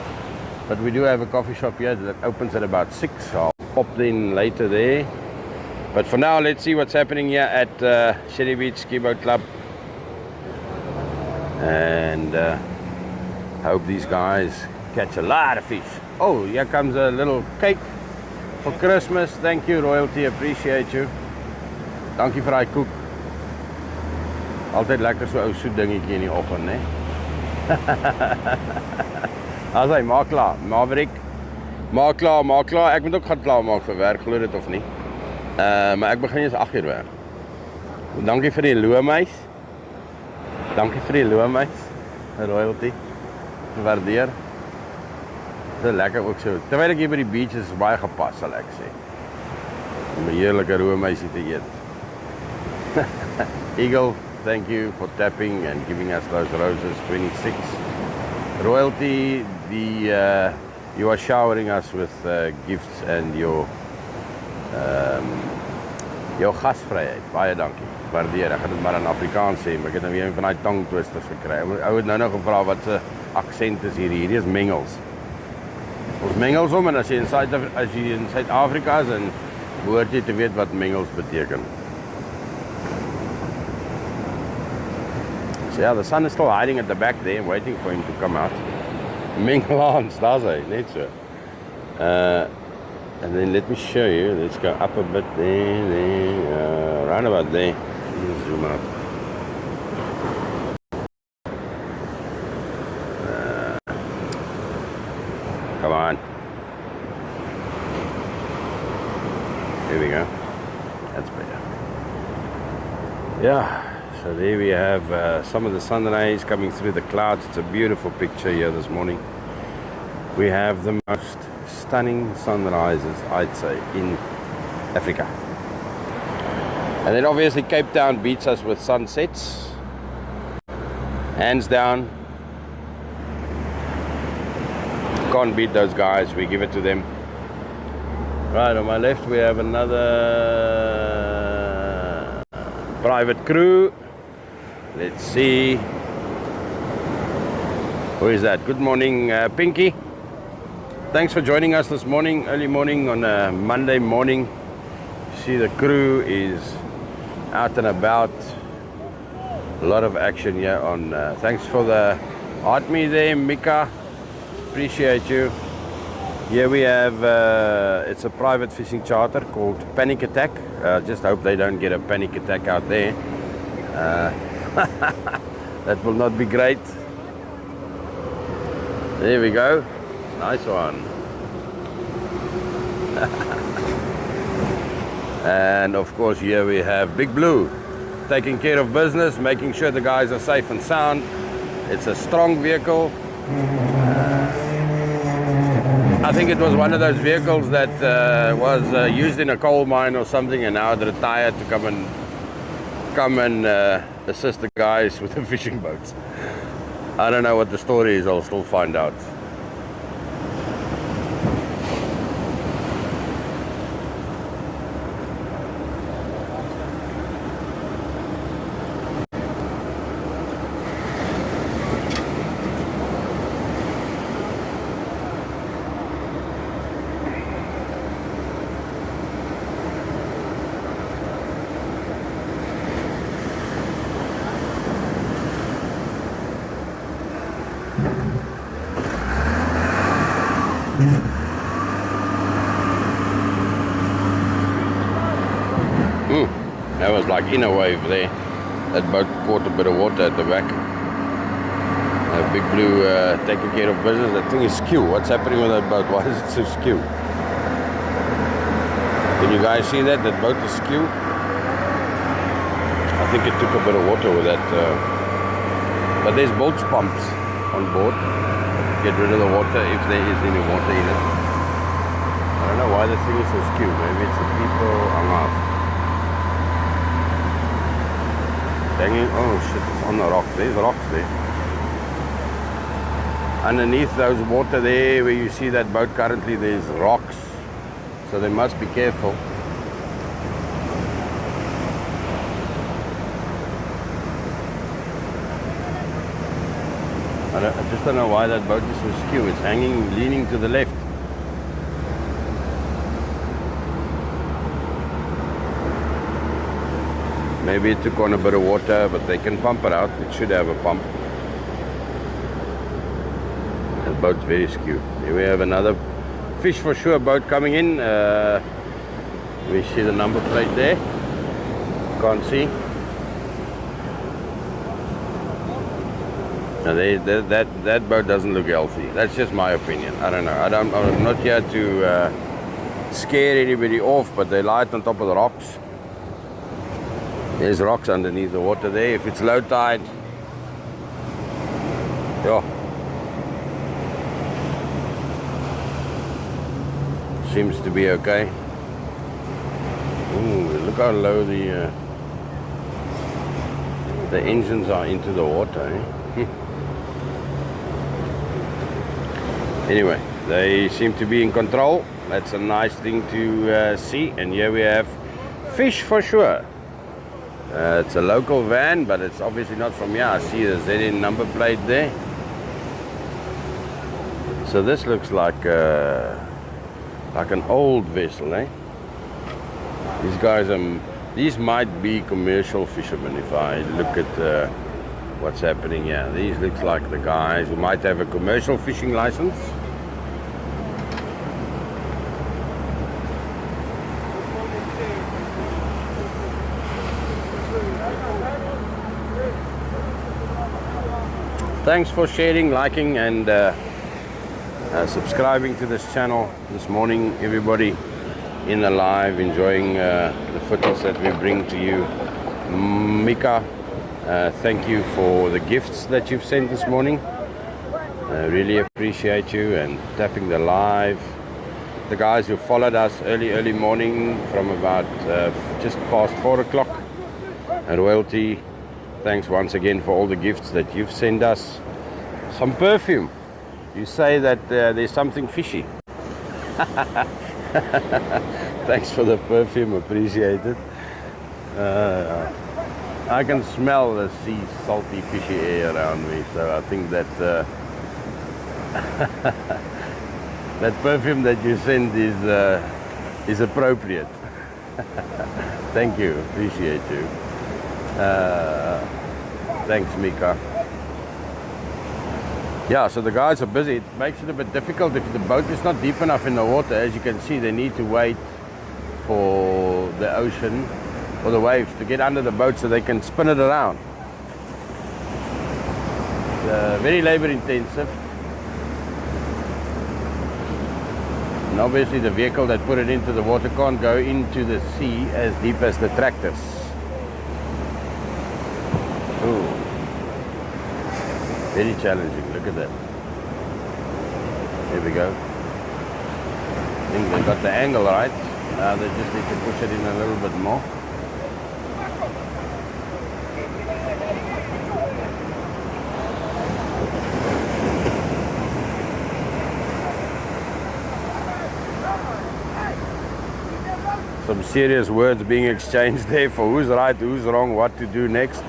But we do have a coffee shop here that opens at about 6. I'll pop in later there. But for now, let's see what's happening here at Shelly Beach Skiboat Club. And hope these guys catch a lot of fish. Oh, here comes a little cake for Christmas. Thank you, Royalty. Appreciate you. Dankie vir daai koek. Altyd lekker so ou soet dingetjie in die oggend, né? As hy maak klaar, Maverick. Maak klaar. Ek moet ook gaan klaar maak vir werk, glo dit of nie. Maar ek begin eers 8 uur werk. Dankie vir die loomhuis. Dankie vir die loomhuis, Royalty. Waardeer. Dit is lekker ook so. Terwyl ek hier by die beach is baie gepas, sal ek sê. Om 'n heerlike roomhuisie te eet. Eagle, thank you for tapping and giving us those roses. 26. Royalty, you are showering us with gifts and your gasvryheid. Baie dankie. Waardeer. Ek gaan dit maar in Afrikaans sê, maar ek het nou weer een van die tongue twisters gekry. Ou het nou gevra wat se aksent is hier. Hierdie is mengels. Ons mengels om, en as jy in Suid-Afrika is, en behoort jy te weet wat mengels beteken. So yeah, the sun is still hiding at the back there, waiting for him to come out. Mengelans, daar's hy, net so. And then let me show you, let's go up a bit there, right about there. Zoom out. Come on. Here we go. That's better. Yeah, so there we have some of the sun rays coming through the clouds. It's a beautiful picture here this morning. We have the most stunning sunrises, I'd say, in Africa. And then obviously Cape Town beats us with sunsets. Hands down. Can't beat those guys, we give it to them. Right, on my left we have another private crew. Let's see. Who is that? Good morning, Pinky. Thanks for joining us this morning, early morning on a Monday morning. See, the crew is out and about. A lot of action here on. Thanks for the art me there, Mika. Appreciate you. Here we have, it's a private fishing charter called Panic Attack. Just hope they don't get a panic attack out there. That will not be great. There we go. Nice one. And of course here we have Big Blue taking care of business, making sure the guys are safe and sound. It's a strong vehicle. I think it was one of those vehicles that was used in a coal mine or something, and now it retired to come and assist the guys with the fishing boats. I don't know what the story is, I'll still find out. That was like in a wave there. That boat caught a bit of water at the back. Big Blue taking care of business. That thing is skew. What's happening with that boat? Why is it so skew? Can you guys see that? That boat is skew. I think it took a bit of water with that. But there's bilge pumps on board. Get rid of the water if there is any water in it. I don't know why the thing is so skew. Maybe it's the people hung off. Hanging. Oh shit, it's on the rocks. There's rocks there. Underneath those water there where you see that boat currently, there's rocks. So they must be careful. I just don't know why that boat is so skew. It's hanging, leaning to the left. Maybe it took on a bit of water, but they can pump it out. It should have a pump. The boat's very skewed. Here we have another fish for sure boat coming in. We see the number plate there. Can't see. Now that boat doesn't look healthy. That's just my opinion. I don't know. I'm not here to scare anybody off, but they lie on top of the rocks. There's rocks underneath the water there. If it's low tide, yeah. Seems to be okay. Ooh, look how low the engines are into the water. Eh? Anyway, they seem to be in control. That's a nice thing to see. And here we have fish for sure. It's a local van, but it's obviously not from here. I see the ZN number plate there. So this looks like an old vessel, eh? These guys these might be commercial fishermen if I look at what's happening here. These looks like the guys who might have a commercial fishing license. Thanks for sharing, liking, and subscribing to this channel this morning, everybody in the live, enjoying the footage that we bring to you. Mika, thank you for the gifts that you've sent this morning. I really appreciate you, and tapping the live. The guys who followed us early morning from about just past 4 o'clock. And Royalty, thanks once again for all the gifts that you've sent us. Some perfume. You say that there's something fishy. Thanks for the perfume, appreciate it. I can smell the sea salty fishy air around me, so I think that that perfume that you send is appropriate. Thank you, appreciate you. Thanks, Mika. Yeah, so the guys are busy. It makes it a bit difficult if the boat is not deep enough in the water. As you can see, they need to wait for the ocean, for the waves to get under the boat so they can spin it around. It's very labor intensive. And obviously the vehicle that put it into the water can't go into the sea as deep as the tractors. Ooh. Very challenging, look at that. Here we go. I think they got the angle right. Now they just need to push it in a little bit more. Some serious words being exchanged there for who's right, who's wrong, what to do next.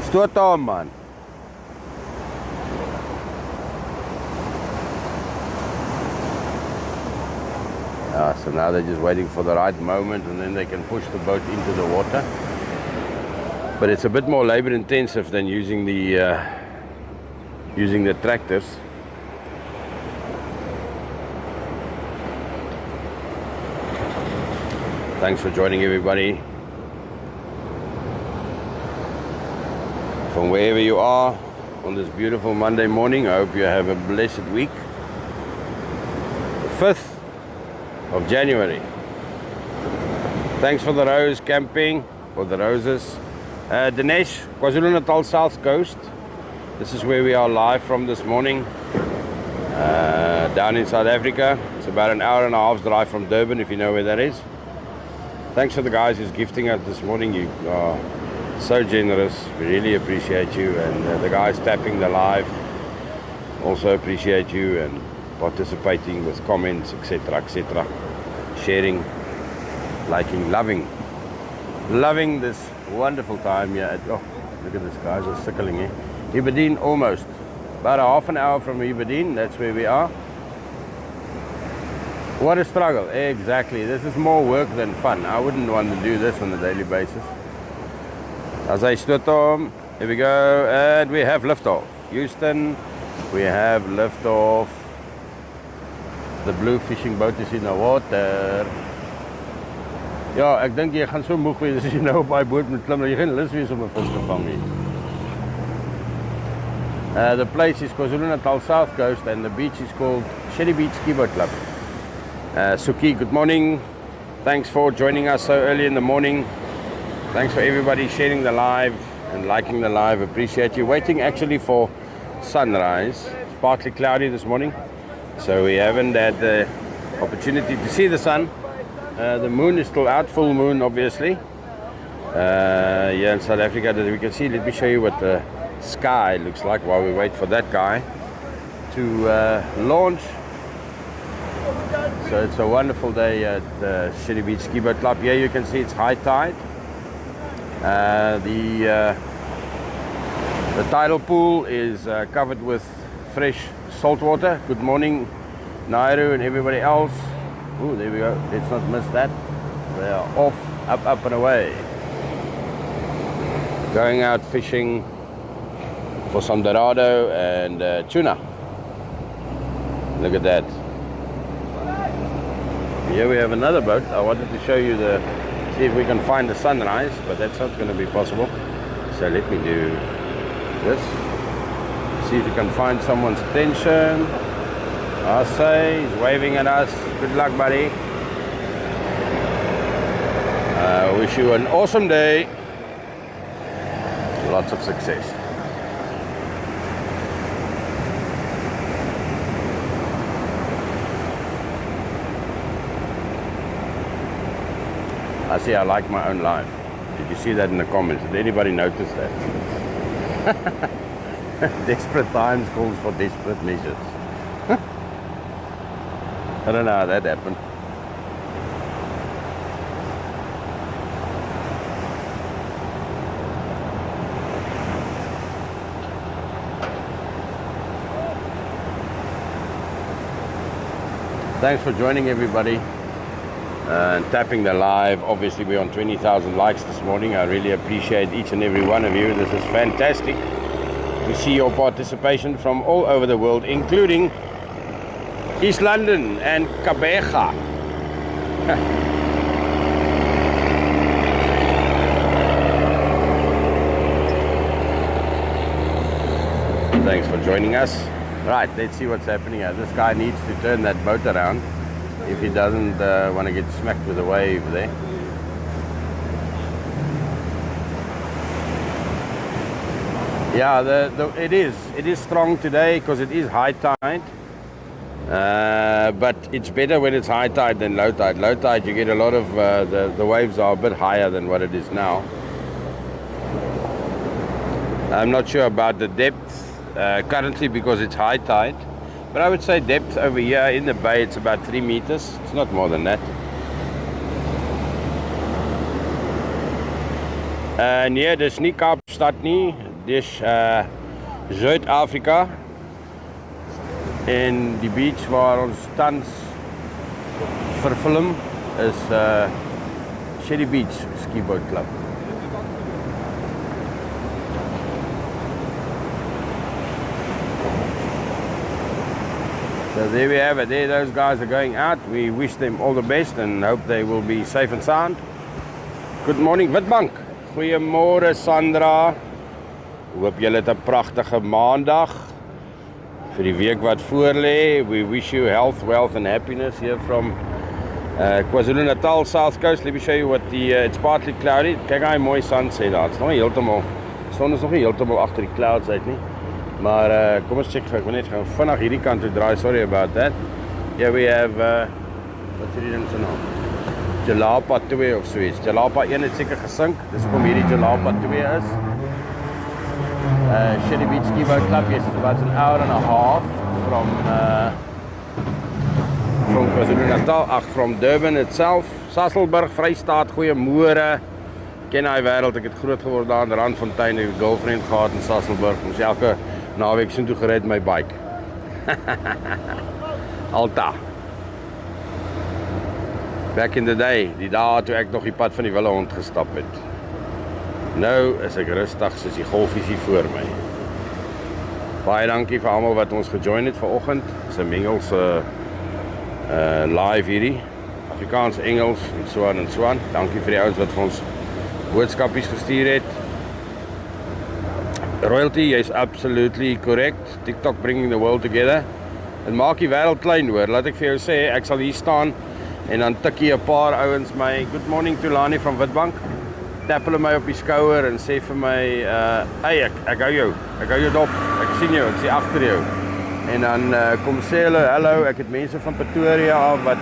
Stoot aan, man. So now they're just waiting for the right moment, and then they can push the boat into the water. But it's a bit more labor intensive than using the tractors. Thanks for joining, everybody. From wherever you are on this beautiful Monday morning, I hope you have a blessed week. The 5th of January. Thanks for the rose camping, for the roses. Dinesh, KwaZulu-Natal South Coast. This is where we are live from this morning. Down in South Africa. It's about an hour and a half's drive from Durban, if you know where that is. Thanks for the guys who's gifting us this morning. You are so generous. We really appreciate you. And the guys tapping the live also appreciate you, and participating with comments, etc., etc. Sharing, liking, loving this wonderful time here. Oh, look at this, guys are circling here. Aberdeen, almost. About a half an hour from Aberdeen, that's where we are. What a struggle, exactly. This is more work than fun. I wouldn't want to do this on a daily basis. As I stood on, here we go, and we have liftoff. Houston, we have liftoff. The blue fishing boat is in the water. Ja, ek dink jy gaan so moeg wees as jy nou op daai boot moet klim, jy geen lus wees om 'n vis te vang nie. The place is KwaZulu-Natal South Coast, and the beach is called Shelly Beach Skiboat Club. Suki, good morning. Thanks for joining us so early in the morning. Thanks for everybody sharing the live and liking the live. Appreciate you. Waiting actually for sunrise. It's partly cloudy this morning, so we haven't had the opportunity to see the sun. The moon is still out, full moon obviously. Here in South Africa that we can see. Let me show you what the sky looks like while we wait for that guy to launch. So it's a wonderful day at the Shelly Beach Skiboat Club. Here you can see it's high tide. The tidal pool is covered with fresh salt water. Good morning, Nairu and everybody else. Oh, there we go. Let's not miss that. They are off, up and away. Going out fishing for some dorado and tuna. Look at that. Here we have another boat. I wanted to show you see if we can find the sunrise, but that's not going to be possible. So let me do this. See if we can find someone's attention. Asay, he's waving at us. Good luck, buddy. Wish you an awesome day. Lots of success. I see I like my own life. Did you see that in the comments? Did anybody notice that? Desperate times calls for desperate measures. I don't know how that happened. Thanks for joining, everybody. And tapping the live. Obviously we're on 20,000 likes this morning. I really appreciate each and every one of you. This is fantastic to see your participation from all over the world, including East London and Kabeja. Thanks for joining us. Right, let's see what's happening here. This guy needs to turn that boat around if he doesn't want to get smacked with a wave there. Yeah, it is strong today because it is high tide. But it's better when it's high tide than low tide. Low tide, you get a lot of the waves are a bit higher than what it is now. I'm not sure about the depth currently because it's high tide. But I would say depth over here in the bay, it's about 3 meters. It's not more than that. Nee, dis nie Kaapstad nie. Dis Suid-Afrika. En die beach waar ons tans verfilm is Shelly Beach Skiboat Club. So there we have it. There those guys are going out. We wish them all the best and hope they will be safe and sound. Good morning Witbank. Goeiemôre Sandra. Hoop julle het 'n pragtige maandag vir die week wat voor lê. We wish you health, wealth and happiness here from KwaZulu-Natal, South Coast. Let me show you what it's partly cloudy. Kyk hy mooi sunset daar. Dit's nog nie heeltemal. Die son is nog nie heeltemal agter die clouds uit nie. Maar kom ons check gou. Ek wil net gou vinnig hierdie kant toe draai. Sorry about that. Here we have what's hierdie ding se naam? Jalapa 2 of so iets. Jalapa 1 het seker gesink. Dis hoekom hierdie Jalapa 2 is. Shelly Beach Skiboat Club. Yes, it's about an hour and a half from KwaZulu-Natal, from Durban itself. Sasolburg, Vrystaat, goeiemôre. Ken hy wêreld, ek het groot geword daar in Randfontein, ek het 'n girlfriend gehad in Sasolburg. Ons elke naweek so toe gery met my bike. Alta. Back in the day, die dae toe ek nog die pad van die wille hond gestap het. Nou is ek rustig soos die golfies hier voor my. Baie dankie vir almal wat ons gejoin het vanoggend. Dis 'n Engelse live hierdie. Afrikaans, Engels en so aan en so aan. Dankie vir die ouens wat vir ons boodskapies gestuur het. Royalty, jy's absolutely correct. TikTok bringing the world together. En maak die wêreld klein hoor. Laat ek vir jou sê, ek sal hier staan en dan tikkie 'n paar ouens my good morning Tulani van Witbank. Tap hulle my op die skouer en sê vir my hey ek hou jou. Ek hou jou dop. Ek sien jou, ek sien agter jou. En dan kom sê hulle hallo, ek het mense van Pretoria af wat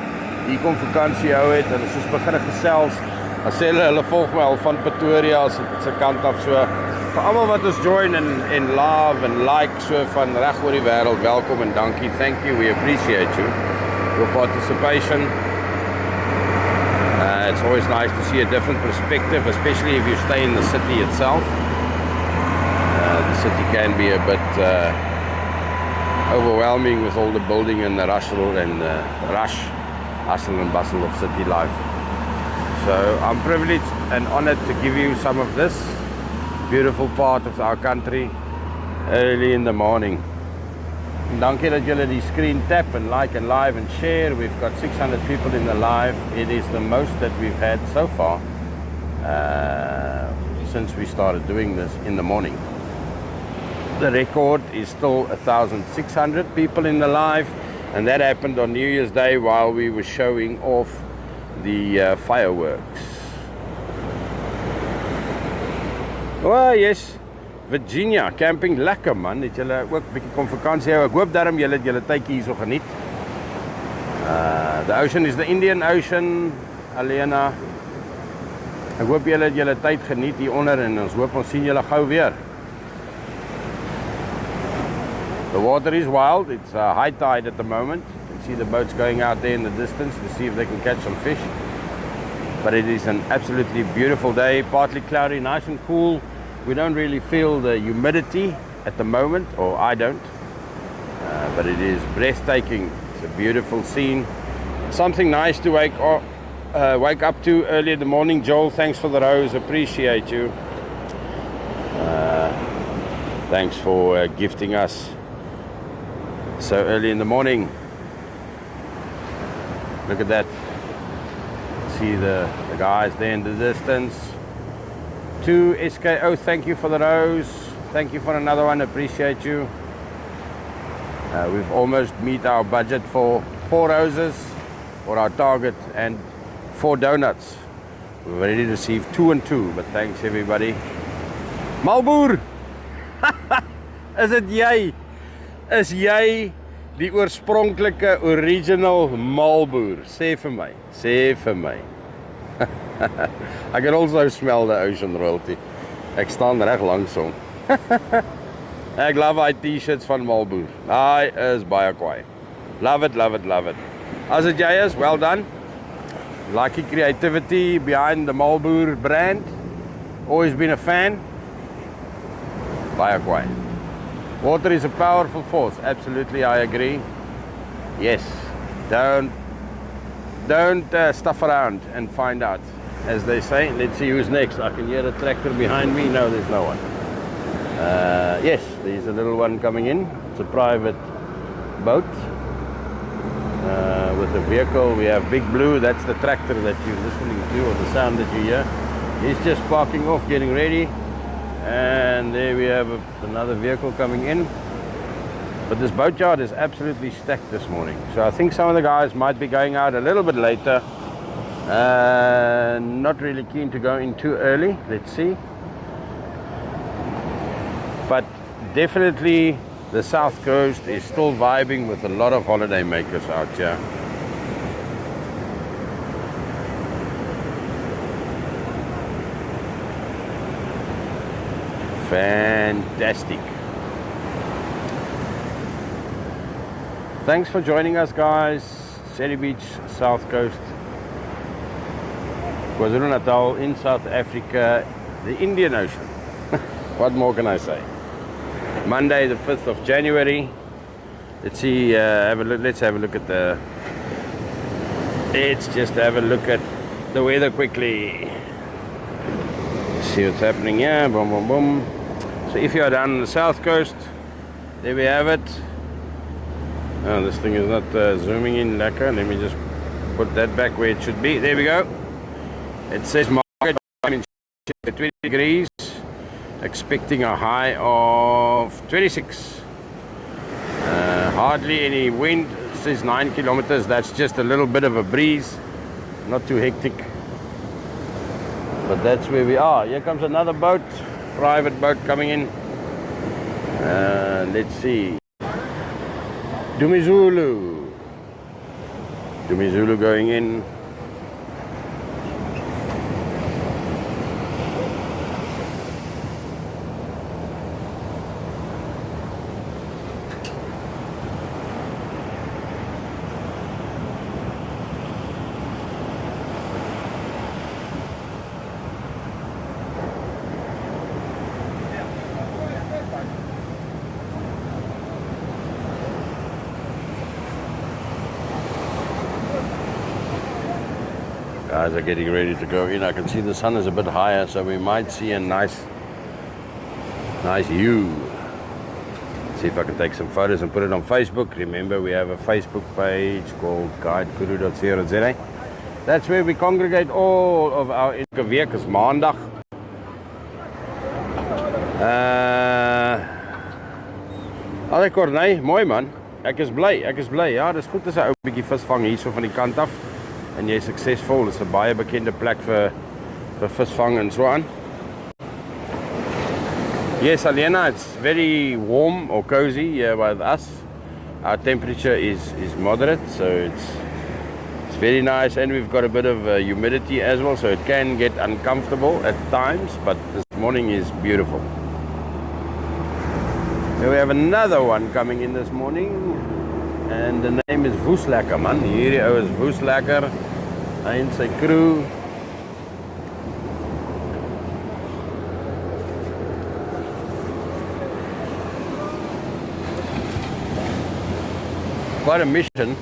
hier kom vakansie hou het en soos begin gesels. Dan sê hulle volg my al van Pretoria se kant af so. Vir almal wat ons join en love en like so van reg oor die wêreld, welkom en dankie. Thank you. We appreciate you. Your participation. It's always nice to see a different perspective, especially if you stay in the city itself. The city can be a bit overwhelming with all the building and the hustle and bustle of city life. So I'm privileged and honored to give you some of this beautiful part of our country early in the morning. Dankie dat julle die screen tap and like and live and share. We've got 600 people in the live. It is the most that we've had so far since we started doing this in the morning. The record is still 1,600 people in the live, and that happened on New Year's Day while we were showing off the fireworks. Oh yes, Virginia, camping lekker man. Het julle ook 'n bietjie kom vakansie hou. Ek hoop daarom julle het julle tydjie hierso geniet. The ocean is the Indian Ocean, Alena. Ek hoop julle het julle tyd geniet hieronder en ons hoop ons sien julle gou weer. The water is wild. It's high tide at the moment. You can see the boats going out there in the distance to see if they can catch some fish. But it is an absolutely beautiful day, partly cloudy, nice and cool. We don't really feel the humidity at the moment, or I don't, but it is breathtaking. It's a beautiful scene. Something nice to wake up to early in the morning. Joel, thanks for the rose, appreciate you. Thanks for gifting us so early in the morning. Look at that. See the guys there in the distance. To SKO, thank you for the rose. Thank you for another one, appreciate you. We've almost met our budget for 4 roses, or our target, and 4 donuts. We've already received 2 and 2, but thanks everybody. Malboer! Is dit jy? Is jy die oorspronklike original Malboer? Sê vir my, sê vir my. I can also smell the ocean royalty. Ek staan reg langs hom. Ek love hy t-shirts van Malboer. Hy is baie kwaai. Love it, love it, love it. As dit jy is, well done. Like the creativity behind the Malboer brand. Always been a fan. Baie kwaai. Water is a powerful force. Absolutely, I agree. Yes. Don't stuff around and find out. As they say, let's see who's next. I can hear a tractor behind me. No, there's no one. Yes, there's a little one coming in. It's a private boat. with the vehicle. We have Big Blue, that's the tractor that you're listening to, or the sound that you hear. He's just parking off, getting ready. And there we have another vehicle coming in. But this boatyard is absolutely stacked this morning. So I think some of the guys might be going out a little bit later. Not really keen to go in too early. Let's see. But definitely the South Coast is still vibing with a lot of holiday makers out here. Fantastic. Thanks for joining us, guys. Shelly Beach, South Coast, KwaZulu-Natal in South Africa, the Indian Ocean. What more can I say? Monday the 5th of January. Let's see, let's have a look at the... Let's just have a look at the weather quickly. See what's happening here. Boom, boom, boom. So if you are down on the South Coast, there we have it. Oh, this thing is not zooming in lekker. Let me just put that back where it should be. There we go. It says market time in 20 degrees. Expecting a high of 26. Hardly any wind. It says 9 kilometers. That's just a little bit of a breeze. Not too hectic. But that's where we are. Here comes another boat. Private boat coming in. Let's see. Dumizulu. Dumizulu going in. Guys are getting ready to go in. I can see the sun is a bit higher, so we might see a nice view. Let's see if I can take some photos and put it on Facebook. Remember, we have a Facebook page called guidekuru.co.za. That's where we congregate all of our week is maandag. Allee Corneille, mooi man. Ek is bly. Ja, dis goed as 'n ou bietjie vis vang hierso van die kant af. En jy is suksesvol. Dit is 'n baie bekende plek vir visvang en so aan. Yes, Alena, it's very warm or cozy here with us. Our temperature is moderate, so it's very nice, and we've got a bit of humidity as well, so it can get uncomfortable at times, but this morning is beautiful. Here we have another one coming in this morning. And the name is Woeslekker, man. Hierdie ou is Woeslekker. Hy en sy crew. Quite a mission.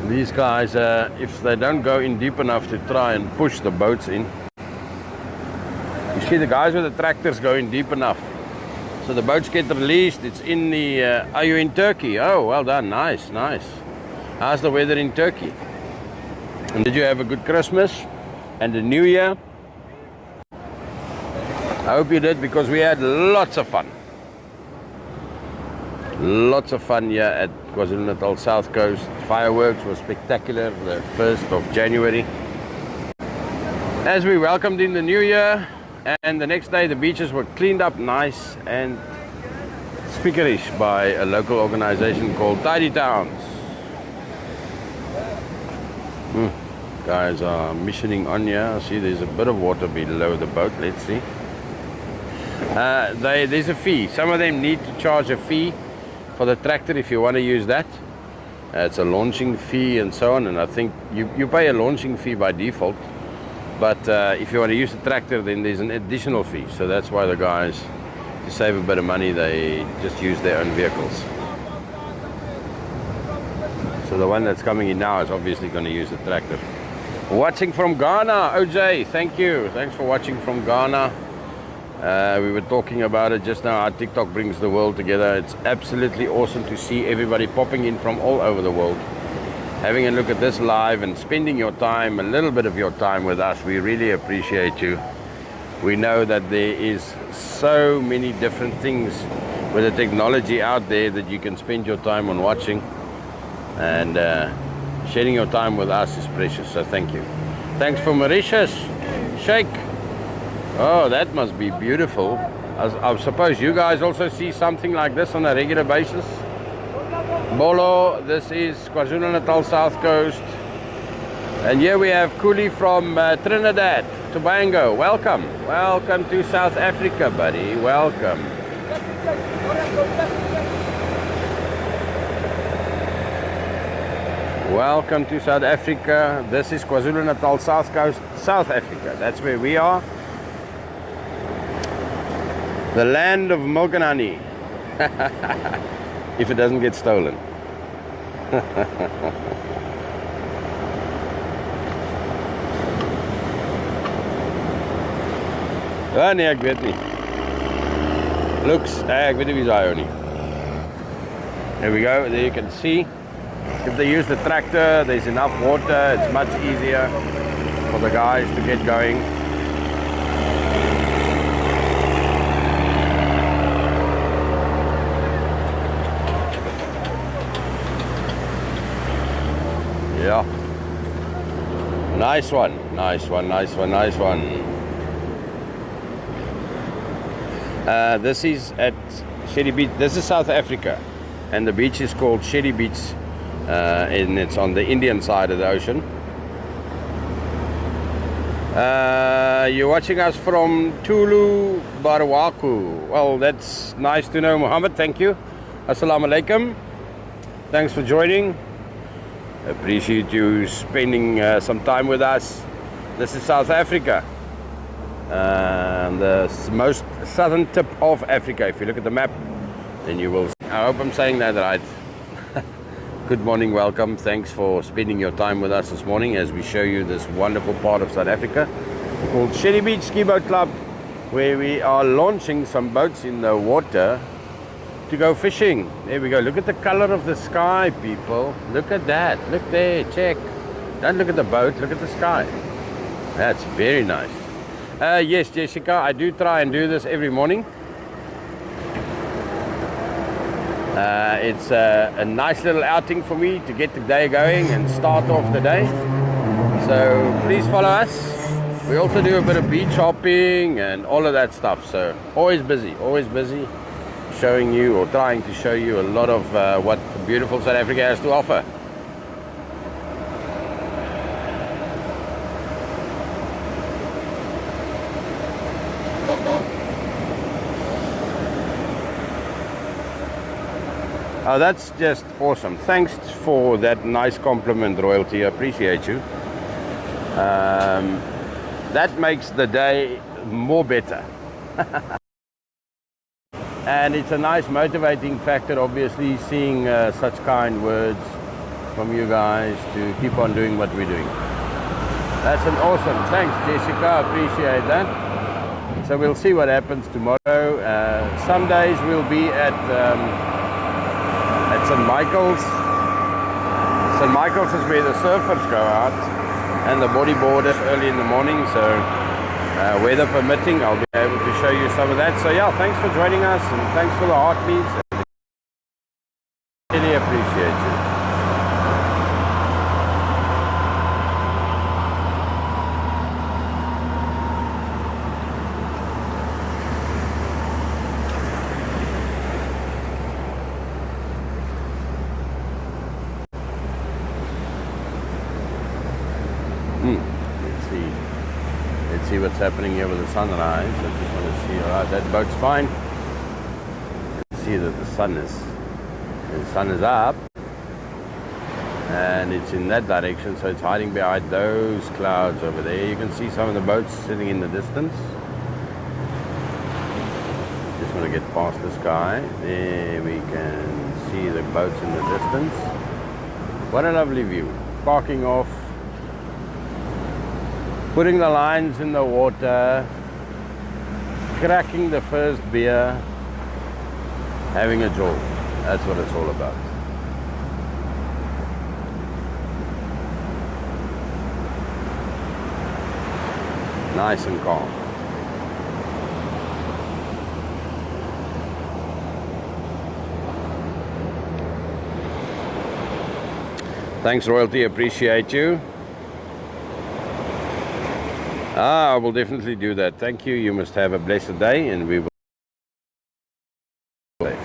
These guys, if they don't go in deep enough to try and push the boats in. You see the guys with the tractors going deep enough. So the boats get released. It's in the... are you in Turkey? Oh, well done. Nice, nice. How's the weather in Turkey? And did you have a good Christmas and a New Year? I hope you did, because we had lots of fun. Lots of fun here at KwaZulu-Natal South Coast. Fireworks were spectacular the 1st of January. As we welcomed in the New Year, and the next day the beaches were cleaned up nice and speakerish by a local organization called Tidy Towns. Guys are missioning on here. I see there's a bit of water below the boat. Let's see. There's a fee. Some of them need to charge a fee for the tractor if you want to use that. It's a launching fee and so on, and I think you pay a launching fee by default. But if you want to use the tractor, then there's an additional fee. So that's why the guys, to save a bit of money, they just use their own vehicles. So the one that's coming in now is obviously going to use the tractor. Watching from Ghana, OJ, thank you. Thanks for watching from Ghana. We were talking about it just now, how TikTok brings the world together. It's absolutely awesome to see everybody popping in from all over the world, having a look at this live and spending your time, a little bit of your time with us. We really appreciate you. We know that there is so many different things with the technology out there that you can spend your time on watching, and sharing your time with us is precious, so thank you. Thanks for Mauritius. Shake. Oh, that must be beautiful. I suppose you guys also see something like this on a regular basis. Bolo, this is KwaZulu-Natal South Coast. And here we have Kuli from Trinidad, Tobago. Welcome. Welcome to South Africa, buddy. Welcome. Welcome to South Africa. This is KwaZulu-Natal South Coast, South Africa. That's where we are. The land of milk and honey. If it doesn't get stolen. Nee, ek weet nie. Looks, ek weet nie wie hy nie. There we go, there you can see. If they use the tractor, there's enough water, it's much easier for the guys to get going. Yeah. Nice one, nice one, nice one, nice one. This is at Shelly Beach. This is South Africa, and the beach is called Shelly Beach, and it's on the Indian side of the ocean. You're watching us from Tulu, Barwaku. Well, that's nice to know, Muhammad. Thank you. Assalamu alaikum. Thanks for joining. Appreciate you spending some time with us. This is South Africa, the most southern tip of Africa. If you look at the map, then you will see. I hope I'm saying that right. Good morning, welcome. Thanks for spending your time with us this morning as we show you this wonderful part of South Africa called Shelly Beach Skiboat Club, where we are launching some boats in the water to go fishing. There we go. Look at the color of the sky, people. Look at that. Look there. Check. Don't look at the boat. Look at the sky. That's very nice. Yes, Jessica, I do try and do this every morning. It's a nice little outing for me to get the day going and start off the day. So please follow us. We also do a bit of beach hopping and all of that stuff. So always busy, showing you or trying to show you a lot of what beautiful South Africa has to offer. Oh, that's just awesome. Thanks for that nice compliment, Royalty. I appreciate you. That makes the day more better. And it's a nice motivating factor, obviously, seeing such kind words from you guys to keep on doing what we're doing. That's an awesome. Thanks, Jessica. I appreciate that. So we'll see what happens tomorrow. Some days we'll be at St. Michael's. St. Michael's is where the surfers go out and the bodyboarders early in the morning. So weather permitting, I'll be able to show you some of that. So yeah, thanks for joining us and thanks for the heartbeats. I really appreciate you. Let's see what's happening here with the sunrise. I just want to see. Alright, that boat's fine. See that the sun is up, and it's in that direction, so it's hiding behind those clouds over there. You can see some of the boats sitting in the distance. Just want to get past the sky. There we can see the boats in the distance. What a lovely view. Parking off, putting the lines in the water, cracking the first beer, having a jaw. That's what it's all about. Nice and calm. Thanks, Royalty, appreciate you. I will definitely do that. Thank you. You must have a blessed day, and we will. There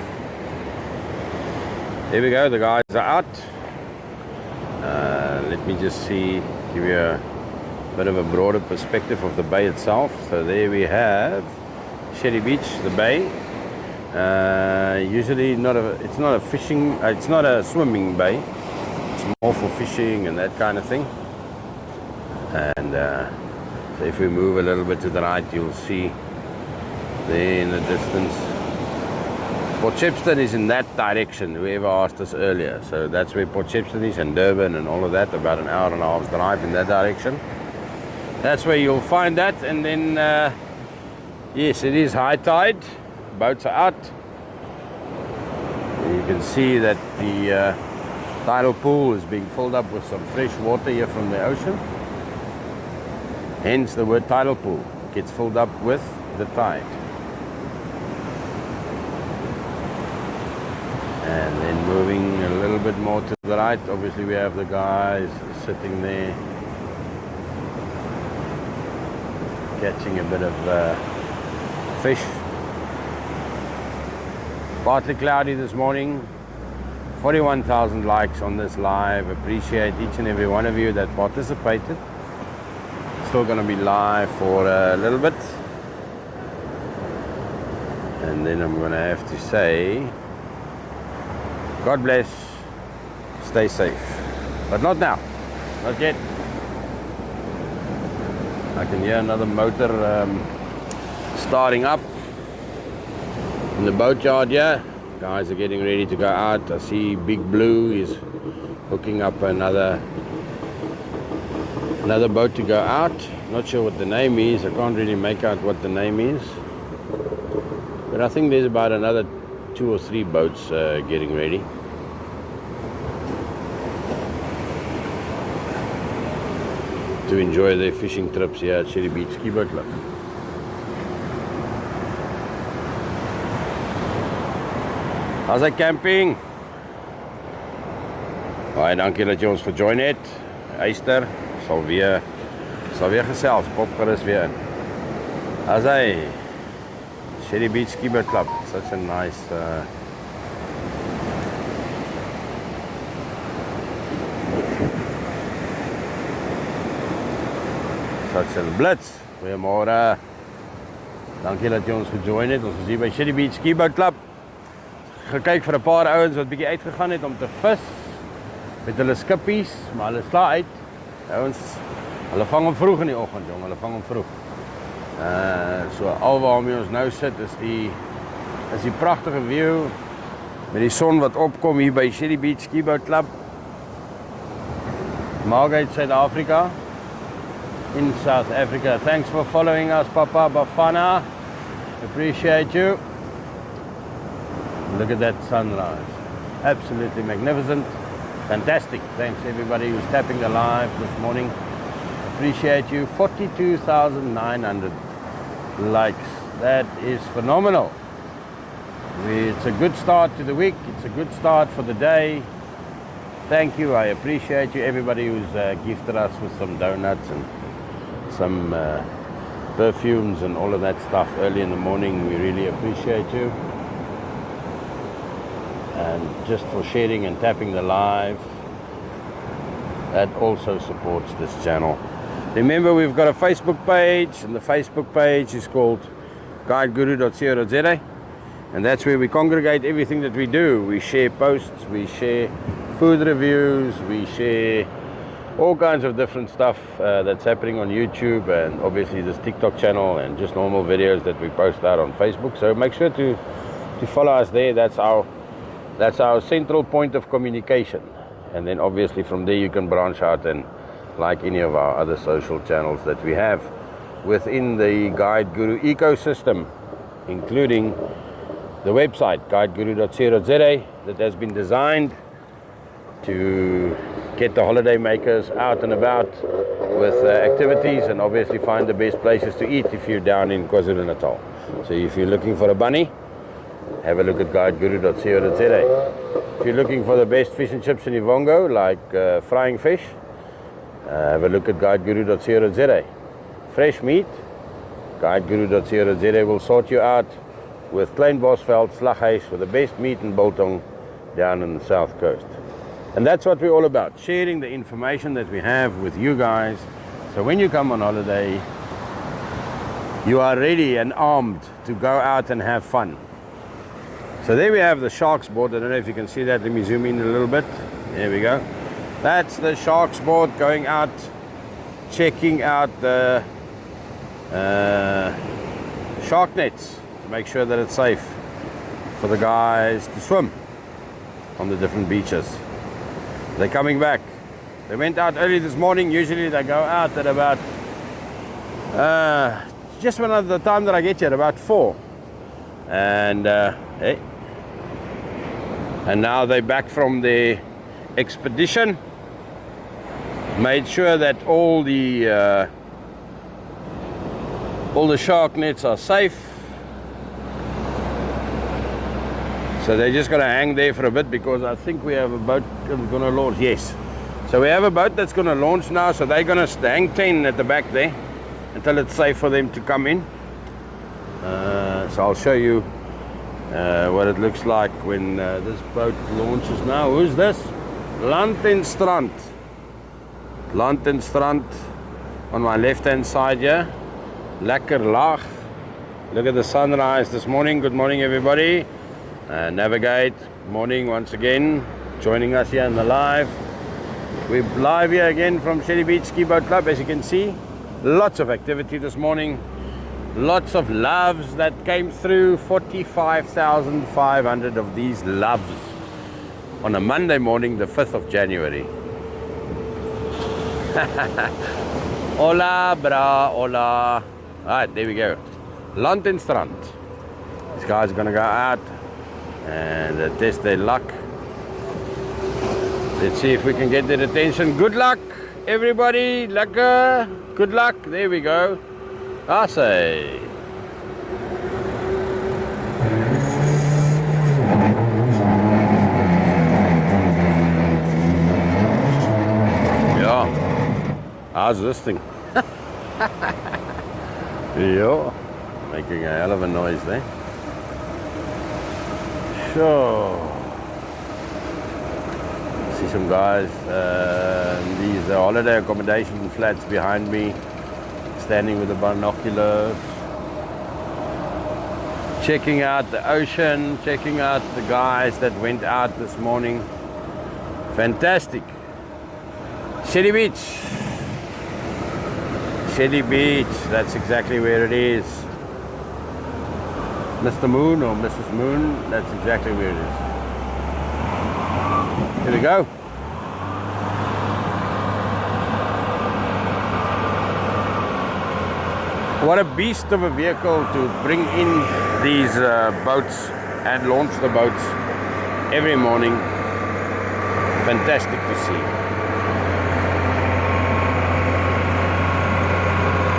we go, the guys are out. Let me just see, give you a bit of a broader perspective of the bay itself. So there we have Shelly Beach, the bay. Usually it's not a fishing, it's not a swimming bay. It's more for fishing and that kind of thing. And so if we move a little bit to the right, you'll see there in the distance. Port Shepstone is in that direction, whoever asked us earlier. So that's where Port Shepstone is, and Durban and all of that, about an hour and a half's drive in that direction. That's where you'll find that. And then, yes, it is high tide. Boats are out. You can see that the tidal pool is being filled up with some fresh water here from the ocean. Hence the word tidal pool. It gets filled up with the tide. And then moving a little bit more to the right, obviously we have the guys sitting there catching a bit of fish. Partly cloudy this morning. 41,000 likes on this live. Appreciate each and every one of you that participated. Still going to be live for a little bit. And then I'm going to have to say, God bless, stay safe. But not now, not yet. I can hear another motor starting up in the boatyard here. Guys are getting ready to go out. I see Big Blue is hooking up another boat to go out. Not sure what the name is. I can't really make out what the name is. But I think there's about another 2 or 3 boats getting ready. To enjoy their fishing trips here at Shelly Beach Skiboat Club. How's that camping? Baie dankie dat jy ons gejoin het. Eyster sal weer gesels, pop gerus weer in. How's hy? Shelly Beach Skiboat Club, such a nice such a blitz. Goeiemôre. Dankie dat jy ons gejoin het. Ons is hier by Shelly Beach Skiboat Club. Gekyk vir 'n paar ouens wat bietjie uitgegaan het om te vis met hulle skippies, maar hulle is klaar uit. Ouens, hulle vang hom vroeg in die oggend, jong, hulle vang hom vroeg. So alwaarmee ons nou sit is die pragtige view met die son wat opkom hier by Shelly Beach Skiboat Club. Margate, South Africa. In South Africa. Thanks for following us, Papa Bafana. Appreciate you. Look at that sunrise. Absolutely magnificent. Fantastic. Thanks everybody who's tapping the live this morning. Appreciate you. 42,900 likes. That is phenomenal. It's a good start to the week. It's a good start for the day. Thank you. I appreciate you. Everybody who's gifted us with some donuts and some perfumes and all of that stuff early in the morning. We really appreciate you. And just for sharing and tapping the live, that also supports this channel. Remember, we've got a Facebook page, and the Facebook page is called guideguru.co.za, and that's where we congregate everything that we do. We share posts, we share food reviews, we share all kinds of different stuff that's happening on YouTube, and obviously this TikTok channel, and just normal videos that we post out on Facebook. So make sure to follow us there. That's our central point of communication. And then obviously from there you can branch out and like any of our other social channels that we have within the Guide Guru ecosystem. including the website guideguru.co.za that has been designed to get the holiday makers out and about with activities, and obviously find the best places to eat if you're down in KwaZulu-Natal. So if you're looking for a bunny, have a look at guideguru.co.za. If you're looking for the best fish and chips in Ivongo, like frying fish, have a look at guideguru.co.za. Fresh meat, guideguru.co.za will sort you out with Klein Bosveld, Slaghuis, for the best meat in biltong down on the south coast. And that's what we're all about, sharing the information that we have with you guys. So when you come on holiday, you are ready and armed to go out and have fun. So there we have the sharks board. I don't know if you can see that. Let me zoom in a little bit. There we go. That's the sharks board going out, checking out the shark nets to make sure that it's safe for the guys to swim on the different beaches. They're coming back. They went out early this morning. Usually they go out at about just when the time that I get here, about 4. And and now they're back from the expedition. Made sure that all the shark nets are safe. So they're just going to hang there for a bit, because I think we have a boat that's going to launch. Yes. So we have a boat that's going to launch now. So they're going to hang 10 at the back there until it's safe for them to come in. So I'll show you what it looks like when this boat launches now. Who's this? Land en Strand. Land en Strand on my left hand side here. Lekker laag. Look at the sunrise this morning. Good morning, everybody. Navigate, morning once again, joining us here in the live. We're live here again from Shelly Beach Skiboat Club. As you can see, lots of activity this morning, lots of loves that came through. 45,500 of these loves on a Monday morning, the 5th of January. Hola, bra, hola. Alright, there we go. Land en Strand. These guys are going to go out and test their luck. Let's see if we can get their attention. Good luck, everybody. Lekker. Good luck. There we go. I say. Yeah. How's this thing? Yeah. Making a hell of a noise there. Sure. See some guys, these holiday accommodation flats behind me, standing with the binoculars, checking out the ocean, checking out the guys that went out this morning. Fantastic. Shelly Beach. Shelly Beach, that's exactly where it is. Mr. Moon or Mrs. Moon, that's exactly where it is. Here we go. What a beast of a vehicle to bring in these boats and launch the boats every morning. Fantastic to see.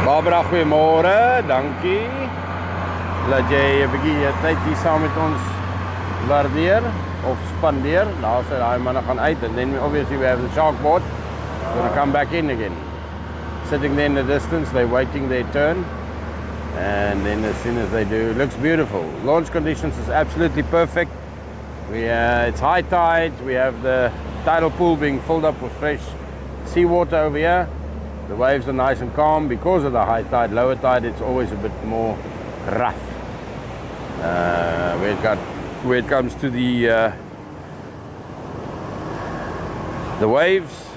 Barbara, goeiemôre, dankie. Laat jy 'n bietjie tyd hier saam met ons waardeer of spandeer. Daar sê daai manne gaan uit, and then obviously we have the shark board. It's going to come back in again. Sitting there in the distance, they're waiting their turn, and then as soon as they do, it looks beautiful. Launch conditions is absolutely perfect. It's high tide. We have the tidal pool being filled up with fresh seawater over here. The waves are nice and calm because of the high tide. Lower tide, it's always a bit more rough. Where it comes to the waves.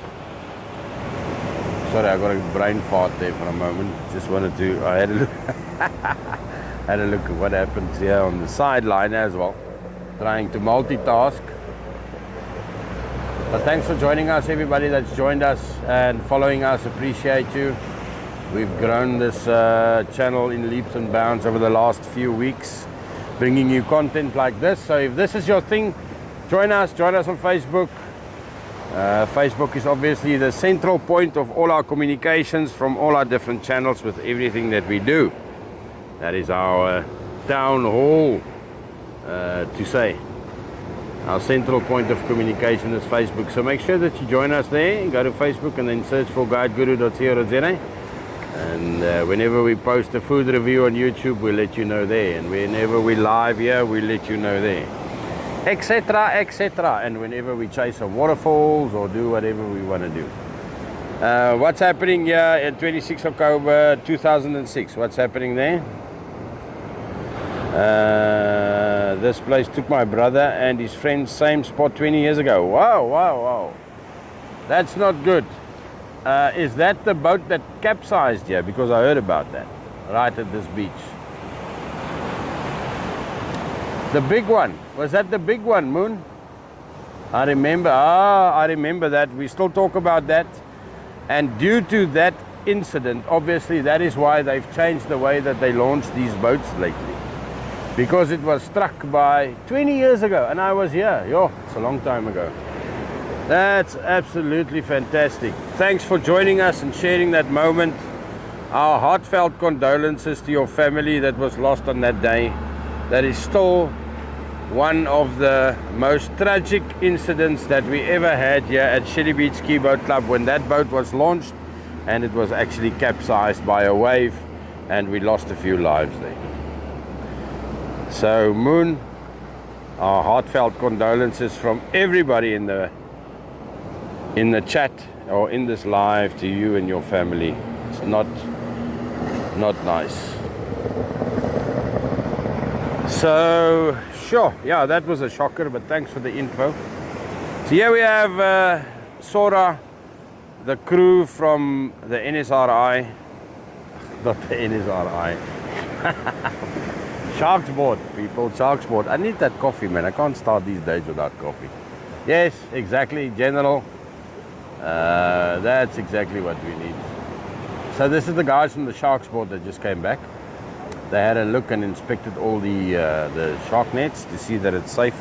Sorry, I got a brain fart there for a moment. Just wanted to. I had a look. Had a look at what happens here on the sideline as well. Trying to multitask. But thanks for joining us, everybody that's joined us and following us. Appreciate you. We've grown this channel in leaps and bounds over the last few weeks, bringing you content like this. So if this is your thing, join us on Facebook. Facebook is obviously the central point of all our communications from all our different channels with everything that we do. That is our town hall, to say. Our central point of communication is Facebook. So make sure that you join us there. Go to Facebook and then search for guideguru.co.za. And whenever we post a food review on YouTube, we'll let you know there. And whenever we live here, we'll let you know there. Etc, etc. And whenever we chase some waterfalls or do whatever we want to do. What's happening here at 26 October 2006? What's happening there? This place took my brother and his friends same spot 20 years ago. Wow, wow, wow. That's not good. Is that the boat that capsized here? Because I heard about that right at this beach. The big one. Was that the big one, Moon? I remember. I remember that. We still talk about that. And due to that incident, obviously that is why they've changed the way that they launch these boats lately. Because it was struck by 20 years ago and I was here. Yo, it's a long time ago. That's absolutely fantastic. Thanks for joining us and sharing that moment. Our heartfelt condolences to your family that was lost on that day. That is still one of the most tragic incidents that we ever had here at Shelly Beach Skiboat Club, when that boat was launched and it was actually capsized by a wave and we lost a few lives there. So Moon, our heartfelt condolences from everybody in the chat or in this live to you and your family. It's not nice. So sure, yeah, that was a shocker, but thanks for the info. So here we have Sora, the crew from the NSRI, not the NSRI. Sharks Board, people, Sharks Board. I need that coffee, man. I can't start these days without coffee. Yes, exactly, General. That's exactly what we need. So this is the guys from the Sharks Board that just came back. They had a look and inspected all the shark nets to see that it's safe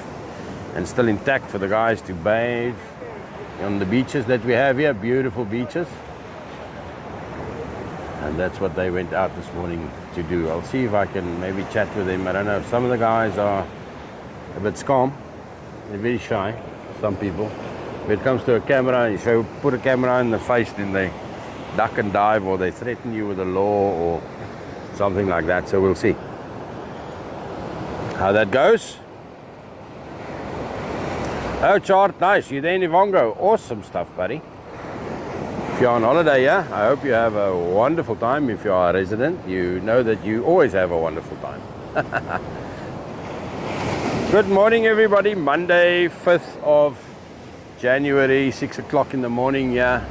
and still intact for the guys to bathe on the beaches that we have here. Beautiful beaches. And that's what they went out this morning to do. I'll see if I can maybe chat with them. I don't know. Some of the guys are a bit scum. They're very shy, some people. When it comes to a camera, if you put a camera in the face, then they duck and dive, or they threaten you with the law or something like that. So we'll see how that goes. Oh, Chart, nice. You there in Ivongo? Awesome stuff, buddy. If you're on holiday, yeah, I hope you have a wonderful time. If you are a resident, you know that you always have a wonderful time. Good morning, everybody. Monday, 5th of January, 6 o'clock in the morning, yeah,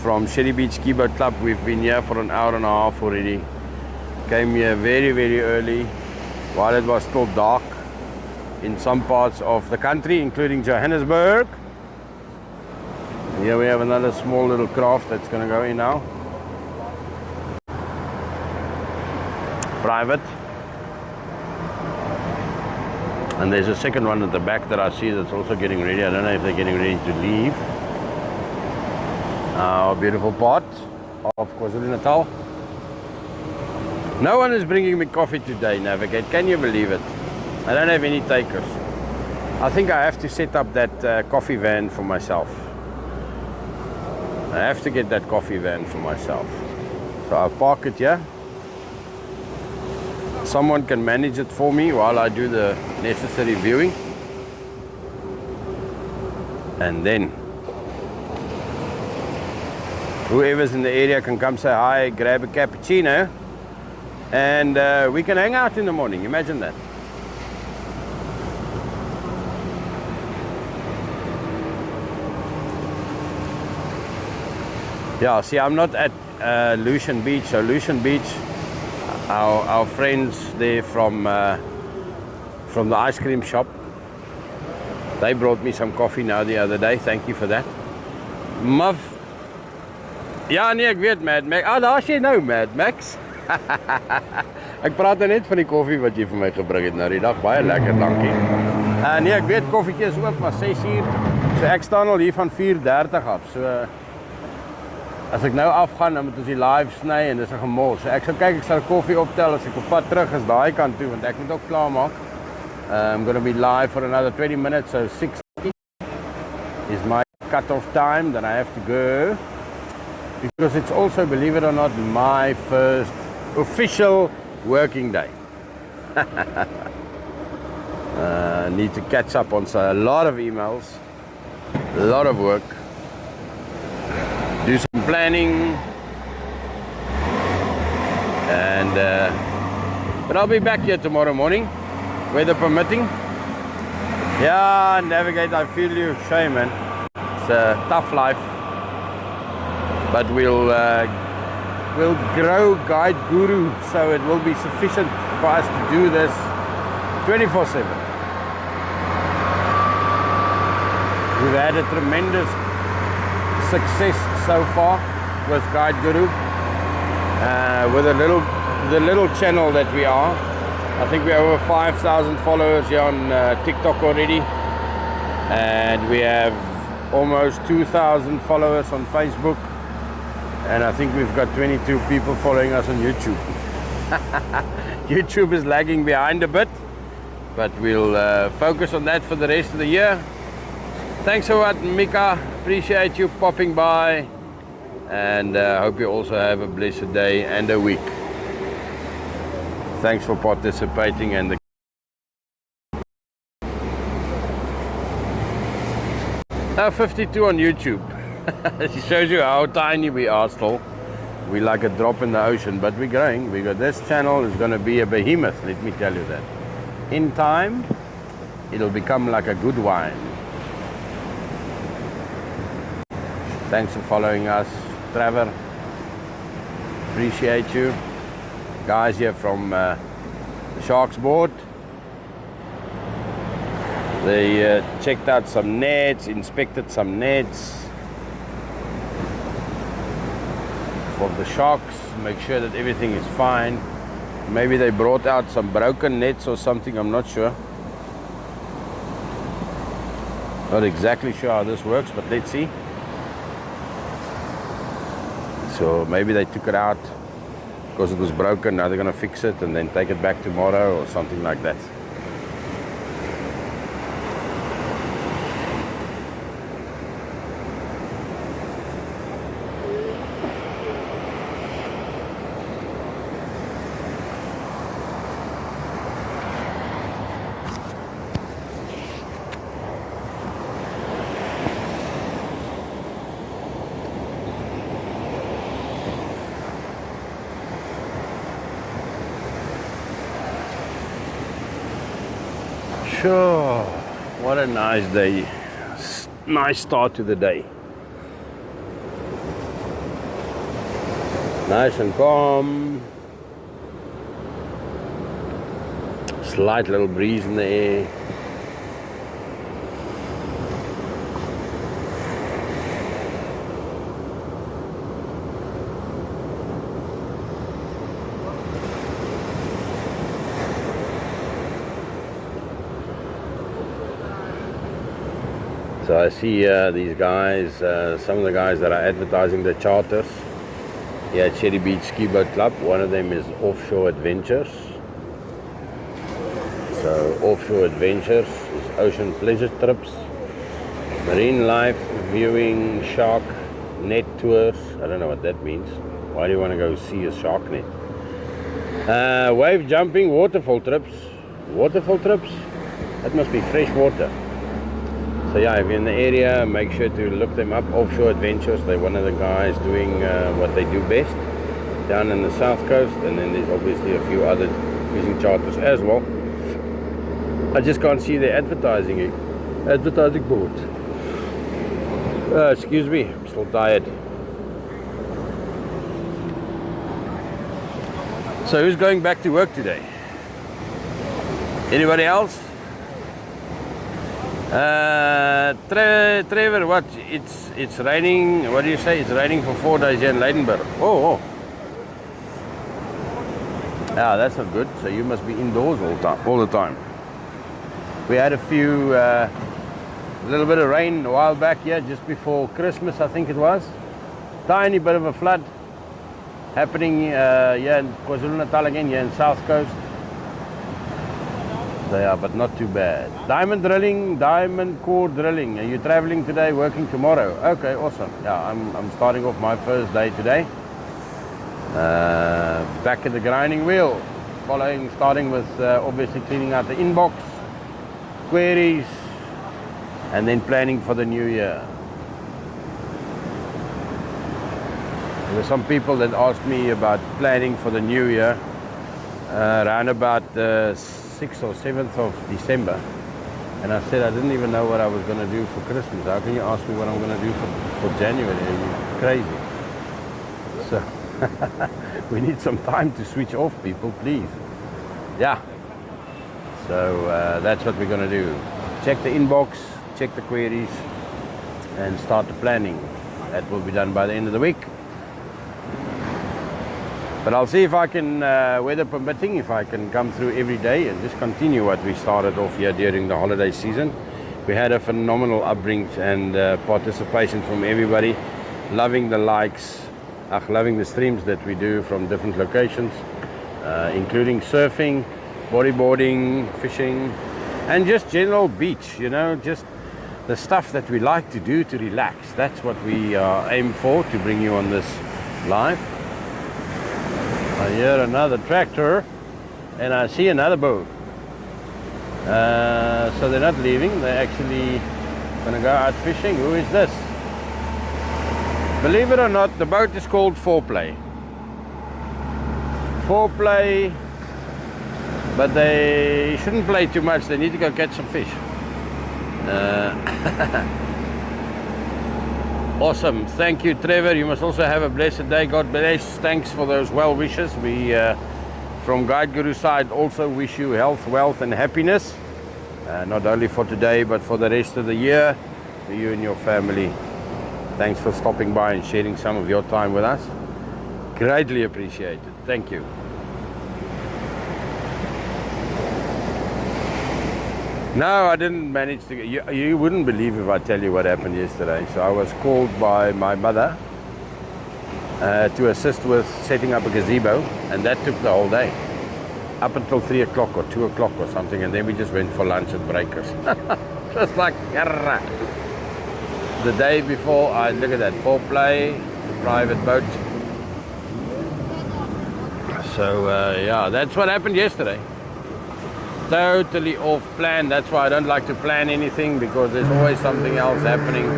from Shelly Beach Skiboat Club. We've been here for an hour and a half already. Came here very, very early while it was still dark in some parts of the country, including Johannesburg. And here we have another small little craft that's going to go in now. Private. And there's a second one at the back that I see that's also getting ready. I don't know if they're getting ready to leave. Our beautiful pot of KwaZulu-Natal. No one is bringing me coffee today, Navigate. Can you believe it? I don't have any takers. I think I have to set up that coffee van for myself. I have to get that coffee van for myself. So I'll park it here. Someone can manage it for me while I do the necessary viewing. And then whoever's in the area can come say hi, grab a cappuccino, and we can hang out in the morning. Imagine that. Yeah, see, I'm not at Lucian Beach. So Lucian Beach, our friends there from the ice cream shop, they brought me some coffee now the other day. Thank you for that. Muv, Ja nee, ek weet Mad Max. Ah, daar's jy nou Mad Max. Ek praat net van die koffie wat jy vir my gebring het nou die dag. Baie lekker, dankie. Nee, ek weet koffietjie is ook maar 6 uur. So ek staan al hier van 4:30 af. So as ek nou afgaan, dan moet ons die live sny en dis 'n gemors. So ek sal kyk, ek sal koffie optel as ek op pad terug is daai kant toe want ek moet ook klaar maak. I'm going to be live for another 20 minutes, so 6:30 is my cut-off time that I have to go. Because it's also, believe it or not, my first official working day. Need to catch up on a lot of emails, a lot of work, do some planning, and but I'll be back here tomorrow morning, weather permitting. Yeah, Navigate, I feel you, shame man. It's a tough life. But we'll grow Guide Guru so it will be sufficient for us to do this 24/7. We've had a tremendous success so far with Guide Guru, with the little channel that we are. I think we have over 5,000 followers here on TikTok already, and we have almost 2,000 followers on Facebook. And I think we've got 22 people following us on YouTube. YouTube is lagging behind a bit, but we'll focus on that for the rest of the year. Thanks a lot, Mika. Appreciate you popping by, and hope you also have a blessed day and a week. Thanks for participating and the now 52 on YouTube. It shows you how tiny we are still. We're like a drop in the ocean, but we're growing. This channel is going to be a behemoth, let me tell you that. In time, it'll become like a good wine. Thanks for following us, Trevor. Appreciate you. Guys here from the Sharks board. They checked out some nets, inspected some nets for the sharks, make sure that everything is fine. Maybe they brought out some broken nets or something, I'm not sure. Not exactly sure how this works, but let's see. So maybe they took it out because it was broken, now they're going to fix it and then take it back tomorrow or something like that. Sure, what a nice day. Nice start to the day. Nice and calm. Slight little breeze in the air. So I see these guys, some of the guys that are advertising the charters here at Shelly Beach Skiboat Club. One of them is Offshore Adventures. So Offshore Adventures is ocean pleasure trips, marine life viewing, shark net tours. I don't know what that means. Why do you want to go see a shark net? Wave jumping, waterfall trips. Waterfall trips? That must be fresh water. So yeah, if you're in the area, make sure to look them up. Offshore Adventures, they're one of the guys doing what they do best down in the south coast, and then there's obviously a few other fishing charters as well. I just can't see the advertising boards. Excuse me, I'm still tired. So who's going back to work today? Anybody else? Trevor, what? It's raining. What do you say? It's raining for 4 days here in Leidenburg. Oh. Yeah, that's not good. So you must be indoors all the time. We had a little bit of rain a while back here, just before Christmas, I think it was. Tiny bit of a flood happening here in KwaZulu-Natal again, here in South Coast. They are, but not too bad. Diamond drilling, diamond core drilling. Are you traveling today, working tomorrow? Okay, awesome. Yeah, I'm starting off my first day today. Back at the grinding wheel. Starting with obviously cleaning out the inbox, queries, and then planning for the new year. There were some people that asked me about planning for the new year around about 6th or 7th of December, and I said I didn't even know what I was going to do for Christmas. How can you ask me what I'm going to do for January? Are you crazy? So we need some time to switch off, people, please. Yeah, so that's what we're going to do. Check the inbox, check the queries, and start the planning. That will be done by the end of the week. But I'll see if I can, weather permitting, if I can come through every day and just continue what we started off here during the holiday season. We had a phenomenal upbring and participation from everybody, loving the likes, loving the streams that we do from different locations, including surfing, bodyboarding, fishing, and just general beach, you know, just the stuff that we like to do to relax. That's what we aim for, to bring you on this live. I hear another tractor and I see another boat. So they're not leaving, they're actually going to go out fishing. Who is this? Believe it or not, the boat is called Foreplay. Foreplay, but they shouldn't play too much, they need to go catch some fish. Awesome. Thank you, Trevor. You must also have a blessed day. God bless. Thanks for those well wishes. We, from Guide Guru's side, also wish you health, wealth, and happiness. Not only for today, but for the rest of the year, for you and your family. Thanks for stopping by and sharing some of your time with us. Greatly appreciated. Thank you. No, I didn't manage to get, you wouldn't believe if I tell you what happened yesterday. So I was called by my mother to assist with setting up a gazebo, and that took the whole day. Up until 3 o'clock or 2 o'clock or something, and then we just went for lunch at Breakers. Just like, the day before, look at that, Foreplay, private boat. So yeah, that's what happened yesterday. Totally off plan. That's why I don't like to plan anything, because there's always something else happening.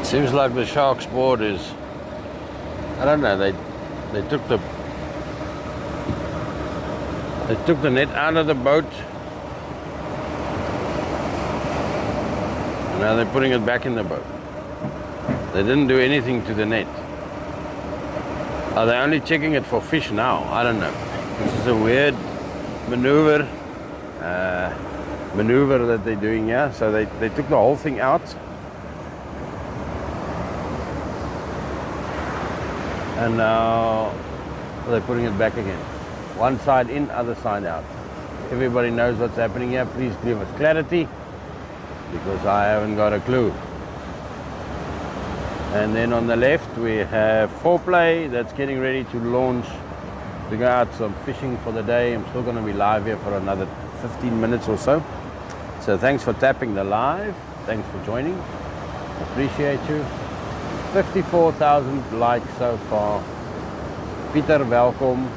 Seems like the shark's board is, I don't know, they took the net out of the boat, and now they're putting it back in the boat. They didn't do anything to the net. Are they only checking it for fish now? I don't know. This is a weird maneuver that they're doing here. So they took the whole thing out. And now they're putting it back again. One side in, other side out. Everybody knows what's happening here. Please give us clarity, because I haven't got a clue. And then on the left we have Foreplay that's getting ready to launch to go out some fishing for the day. I'm still going to be live here for another 15 minutes or so. So thanks for tapping the live. Thanks for joining. Appreciate you. 54,000 likes so far. Peter, welcome.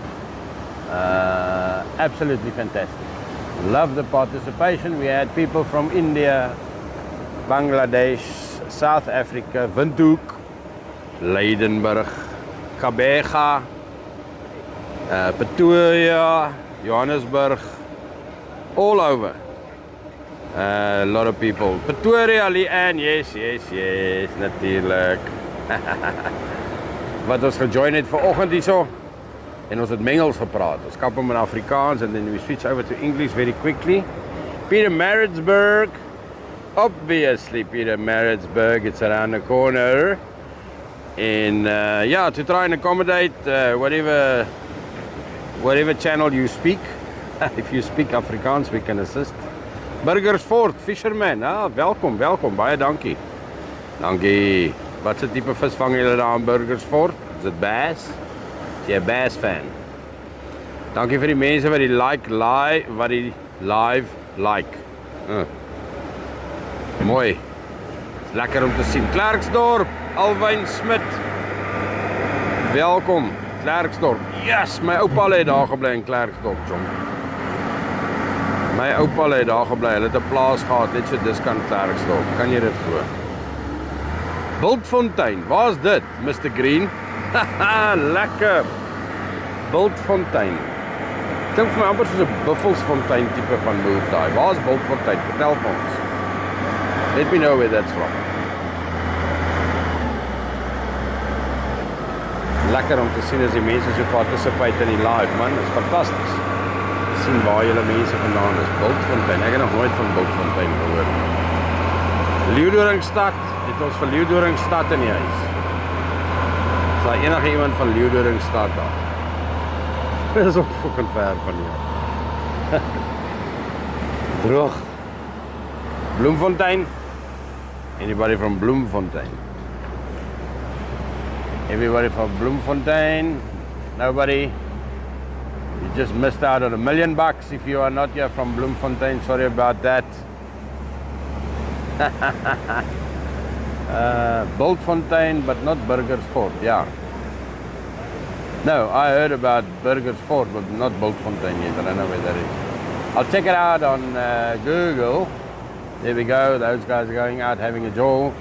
Absolutely fantastic. Love the participation. We had people from India, Bangladesh, South Africa, Windhoek, Leidenburg, Gqeberha, Pretoria, Johannesburg, all over. A lot of people. Pretoria, Leanne, yes, natuurlijk. Wat ons gejoin het vanoggend hierso. En ons het Mengels gepraat. Ons kap hom in Afrikaans and then we switch over to English very quickly. Pietermaritzburg. Obviously Pietermaritzburg, it's around the corner. And yeah, to try and accommodate whatever channel you speak. If you speak Afrikaans, we can assist. Burgersfort, fisherman. Welkom, baie dankie. Dankie. Wat se tipe vis vang julle daar in Burgersfort? Is dit bass? Is jy 'n bass fan? Dankie vir die mense wat die live like. Mooi. Lekker om te sien. Klerksdorp, Alwyn Smit. Welkom, Klerksdorp. Yes, my oupa het daar gebly in Klerksdorp, jong. My oupa het daar gebly. Hulle het 'n plaas gehad net so diskant Klerksdorp. Kan jy dit glo? Bultfontein, waar's dit, Mr. Green? Haha, lekker. Bultfontein. Klink vir my amper soos 'n Buffelsfontein tipe van move daai. Waar's Bultfontein? Vertel vir ons. Let me know where that's from. Lekker om te sien as die mense so participate in die live, man. Dit is fantasties. Te sien waar julle mense vandaan is. Bultfontein. Ek het nog nooit van Bultfontein gehoor. Leeudoringstad. Het ons vir Leeudoringstad in die huis. Is daar enige iemand van Leeudoringstad daar? Dit is ook fucking ver van hier. Droog. Bloemfontein. Anybody from Bloemfontein? Everybody from Bloemfontein? Nobody? You just missed out on $1 million if you are not here from Bloemfontein. Sorry about that. Bultfontein, but not Burgersfort. Yeah. No, I heard about Burgersfort, but not Bultfontein yet. I don't know where that is. I'll check it out on Google. There we go. Those guys are going out having a jaw.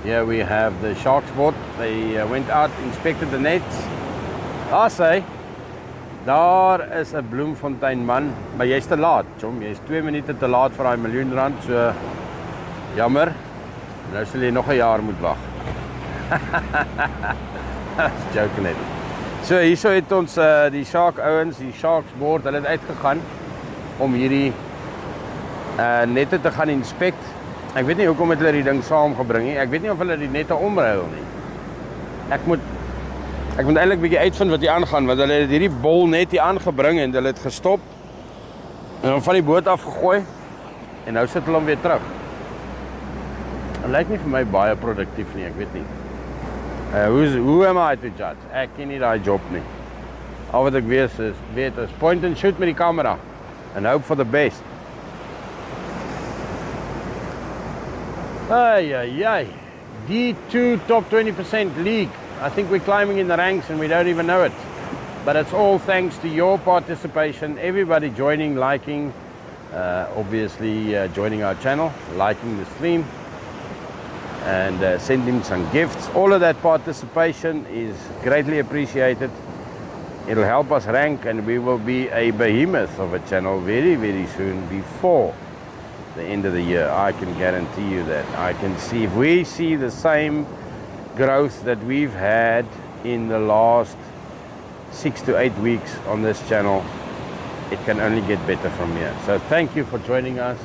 Here we have the Sharksport. They went out, inspected the nets. I say, daar is 'n Bloemfontein man, maar jy's te laat, chom. Jy's 2 minute te laat vir daai R1 miljoen. So jammer. Nou sal jy nog 'n jaar moet wag. That's joking net. So hierso het ons die Shark ouens, die Sharksport, hulle het uitgegaan om hierdie nette te gaan inspect. Ek weet nie hoekom het hulle die ding saamgebring nie. Ek weet nie of hulle die nette omruil nie. Ek moet eintlik bietjie uitvind wat hier aangaan, want hulle het hierdie bol net hier aangebring en hulle het gestop en dan van die boot af gegooi en nou sit hulle hom weer terug. Dit lyk nie vir my baie produktief nie, ek weet nie. Who am I to judge? Ek ken nie daai job nie. Al wat ek weet is point and shoot met die kamera and hope for the best. Ay. D2 top 20% league. I think we're climbing in the ranks and we don't even know it. But it's all thanks to your participation, everybody joining, liking, obviously joining our channel, liking the stream, and sending some gifts. All of that participation is greatly appreciated. It'll help us rank and we will be a behemoth of a channel very, very soon before the end of the year. I can guarantee you that. I can see, if we see the same growth that we've had in the last 6 to 8 weeks on this channel, it can only get better from here. So thank you for joining us.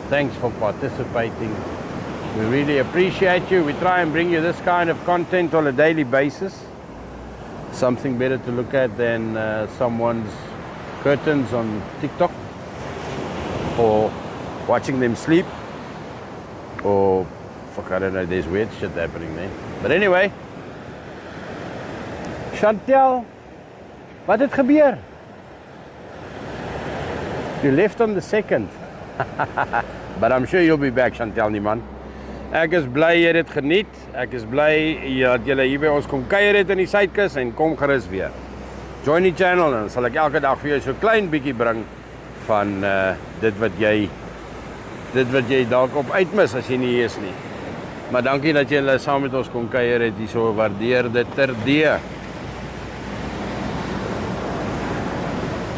Thanks for participating. We really appreciate you. We try and bring you this kind of content on a daily basis. Something better to look at than someone's curtains on TikTok, or watching them sleep, or fuck, I don't know, there's weird shit happening there. But anyway, Chantel, wat het gebeur? You left on the 2nd. But I'm sure you'll be back, Chantel nie man. Ek is bly jy het dit geniet. Ek is bly dat julle hier by ons kom kuier het in die Suidkus en kom gerus weer. Join die channel en sal ek elke dag vir jou so klein bietjie bring van dit wat jy dalk op uitmis as jy nie hier is nie. Maar dankie dat julle saam met ons kon kuier het hier so, waardeer dit terdee.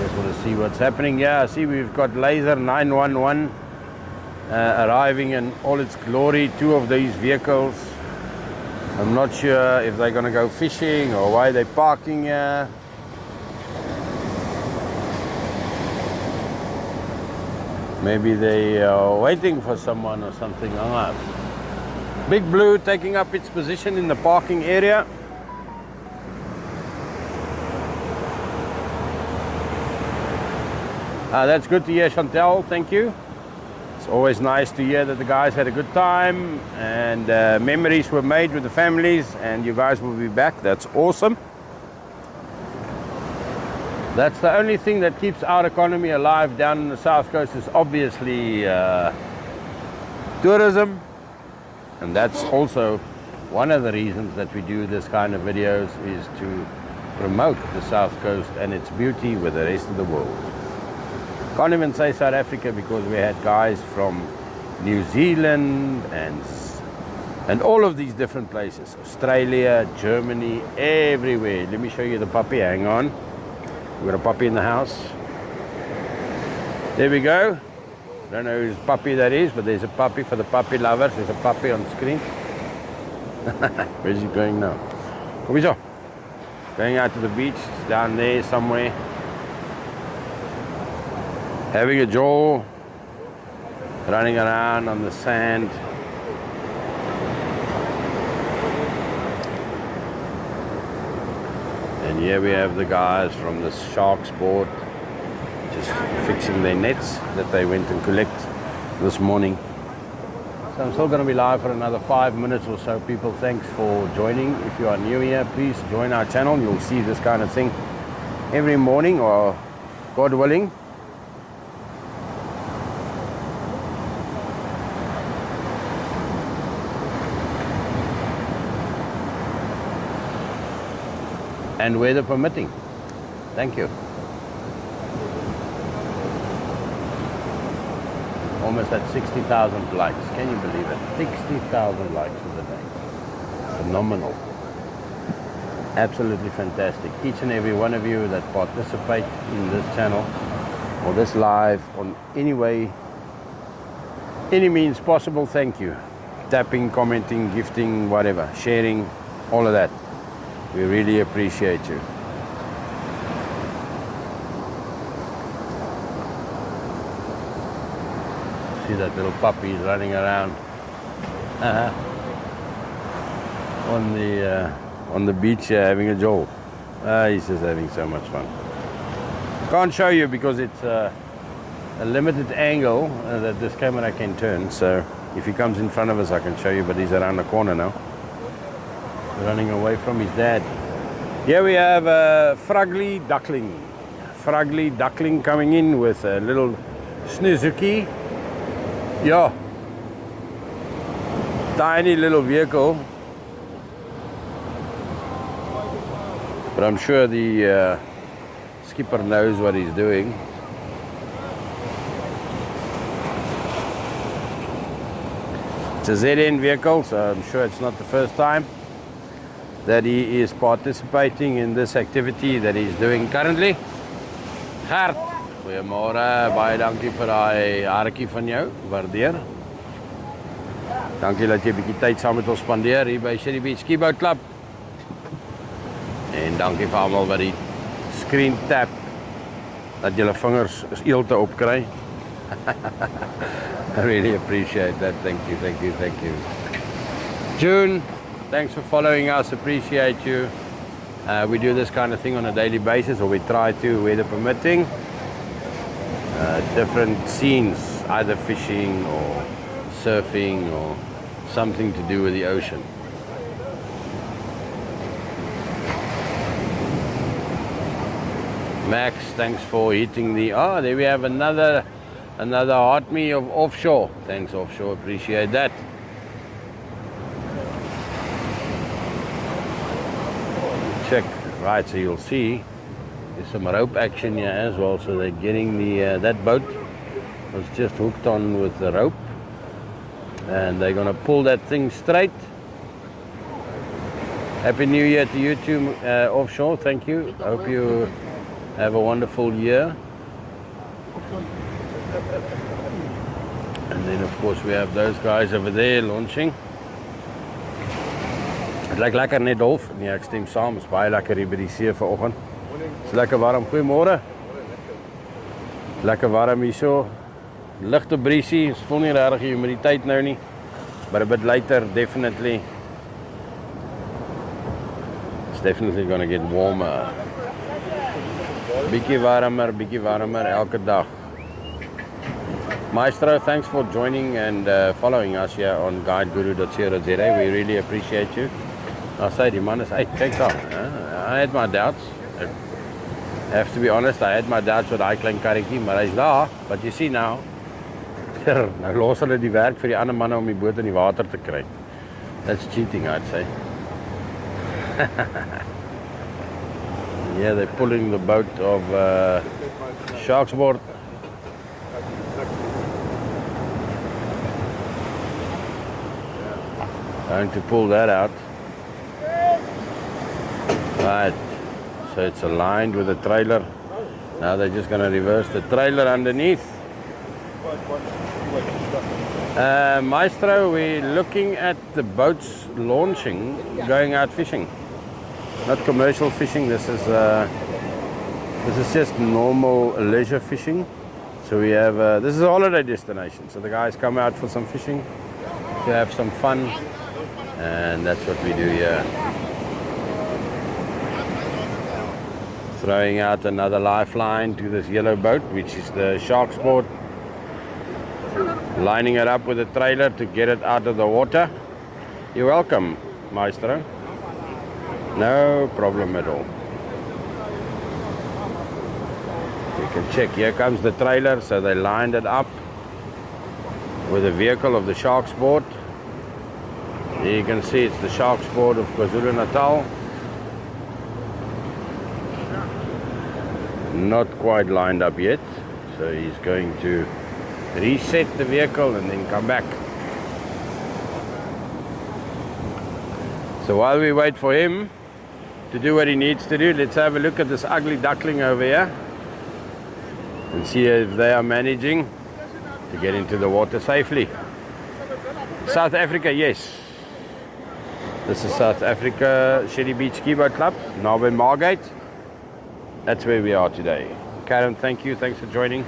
Just want to see what's happening. Yeah, see we've got Laser 911 arriving in all its glory, 2 of these vehicles. I'm not sure if they're going to go fishing or why they're parking here. Maybe they are waiting for someone or something. I don't know. Big Blue taking up its position in the parking area. That's good to hear, Chantel. Thank you. It's always nice to hear that the guys had a good time and memories were made with the families, and you guys will be back. That's awesome. That's the only thing that keeps our economy alive down in the South Coast is obviously tourism. And that's also one of the reasons that we do this kind of videos, is to promote the South Coast and its beauty with the rest of the world. Can't even say South Africa because we had guys from New Zealand and all of these different places. Australia, Germany, everywhere. Let me show you the puppy, hang on. We've got a puppy in the house. There we go. Don't know whose puppy that is, but there's a puppy for the puppy lovers. There's a puppy on screen. Where's he going now? Come here. Going out to the beach, down there somewhere. Having a jaw, running around on the sand. And here we have the guys from the Sharks board just fixing their nets that they went and collect this morning. So I'm still going to be live for another 5 minutes or so. People, thanks for joining. If you are new here, please join our channel. You'll see this kind of thing every morning, or God willing. And weather permitting. Thank you. Almost at 60,000 likes. Can you believe it? 60,000 likes for the day. Phenomenal. Absolutely fantastic. Each and every one of you that participate in this channel or this live on any way, any means possible, thank you. Tapping, commenting, gifting, whatever, sharing, all of that. We really appreciate you. See that little puppy is running around on the beach having a jaw. He's just having so much fun. Can't show you because it's a limited angle that this camera can turn. So if he comes in front of us, I can show you, but he's around the corner now, running away from his dad. Here we have a Frugly duckling. Frugly duckling coming in with a little Snizuki. Yeah. Tiny little vehicle. But I'm sure the skipper knows what he's doing. It's a ZN vehicle, so I'm sure it's not the first time that he is participating in this activity that he's doing currently. Gert, goeiemôre, baie dankie vir daai hartjie van jou, waardeer. Dankie dat jy 'n bietjie tyd saam met ons spandeer hier by Shelly Beach Skiboat Club. En dankie vir almal wat die screen tap, dat julle vingers eelte opkry. I really appreciate that. Thank you, thank you, thank you. June, thanks for following us, appreciate you. We do this kind of thing on a daily basis, or we try to, weather permitting. Different scenes, either fishing or surfing or something to do with the ocean. Max, thanks for hitting the, there we have another heart me of offshore. Thanks offshore, appreciate that. Check, right, so you'll see there's some rope action here as well, so they're getting the, that boat was just hooked on with the rope. And they're gonna pull that thing straight. Happy New Year to you too, offshore. Thank you. I hope you have a wonderful year. And then of course we have those guys over there launching. Het lyk lekker net dolf. Nee, ek stem saam. Is baie lekker hier by die see vanoggend. Is lekker warm. Goeiemôre. Lekker warm hierso. Ligte briesie. Is voel nie regtig humiditeit nou nie. But a bit later, definitely. It's definitely gonna get warmer. Bietjie warmer elke dag. Maestro, thanks for joining and following us here on guideguru.co.za. We really appreciate you. I say die man is uit. Kyk dan. I had my doubts. I have to be honest, I had my doubts with daai klein karretjie, maar hy's daar. But you see now. Nou los hulle die werk vir die ander manne om die boot in die water te kry. That's cheating, I'd say. Yeah, they're pulling the boat of Sharksboard. Going to pull that out. Right, so it's aligned with the trailer. Now they're just going to reverse the trailer underneath. Maestro, we're looking at the boats launching, going out fishing. Not commercial fishing, this is just normal leisure fishing. So we have, this is a holiday destination. So the guys come out for some fishing, to have some fun. And that's what we do here. Throwing out another lifeline to this yellow boat, which is the Sharksboard. Lining it up with a trailer to get it out of the water. You're welcome, Maestro. No problem at all. You can check, here comes the trailer, so they lined it up with the vehicle of the Sharksboard. Here you can see it's the Sharksboard of KwaZulu-Natal. Not quite lined up yet, so he's going to reset the vehicle and then come back. So while we wait for him to do what he needs to do, let's have a look at this ugly duckling over here and see if they are managing to get into the water safely. South Africa, yes. This is South Africa, Shelly Beach Skiboat Club, naby Margate. That's where we are today. Karen, thank you. Thanks for joining.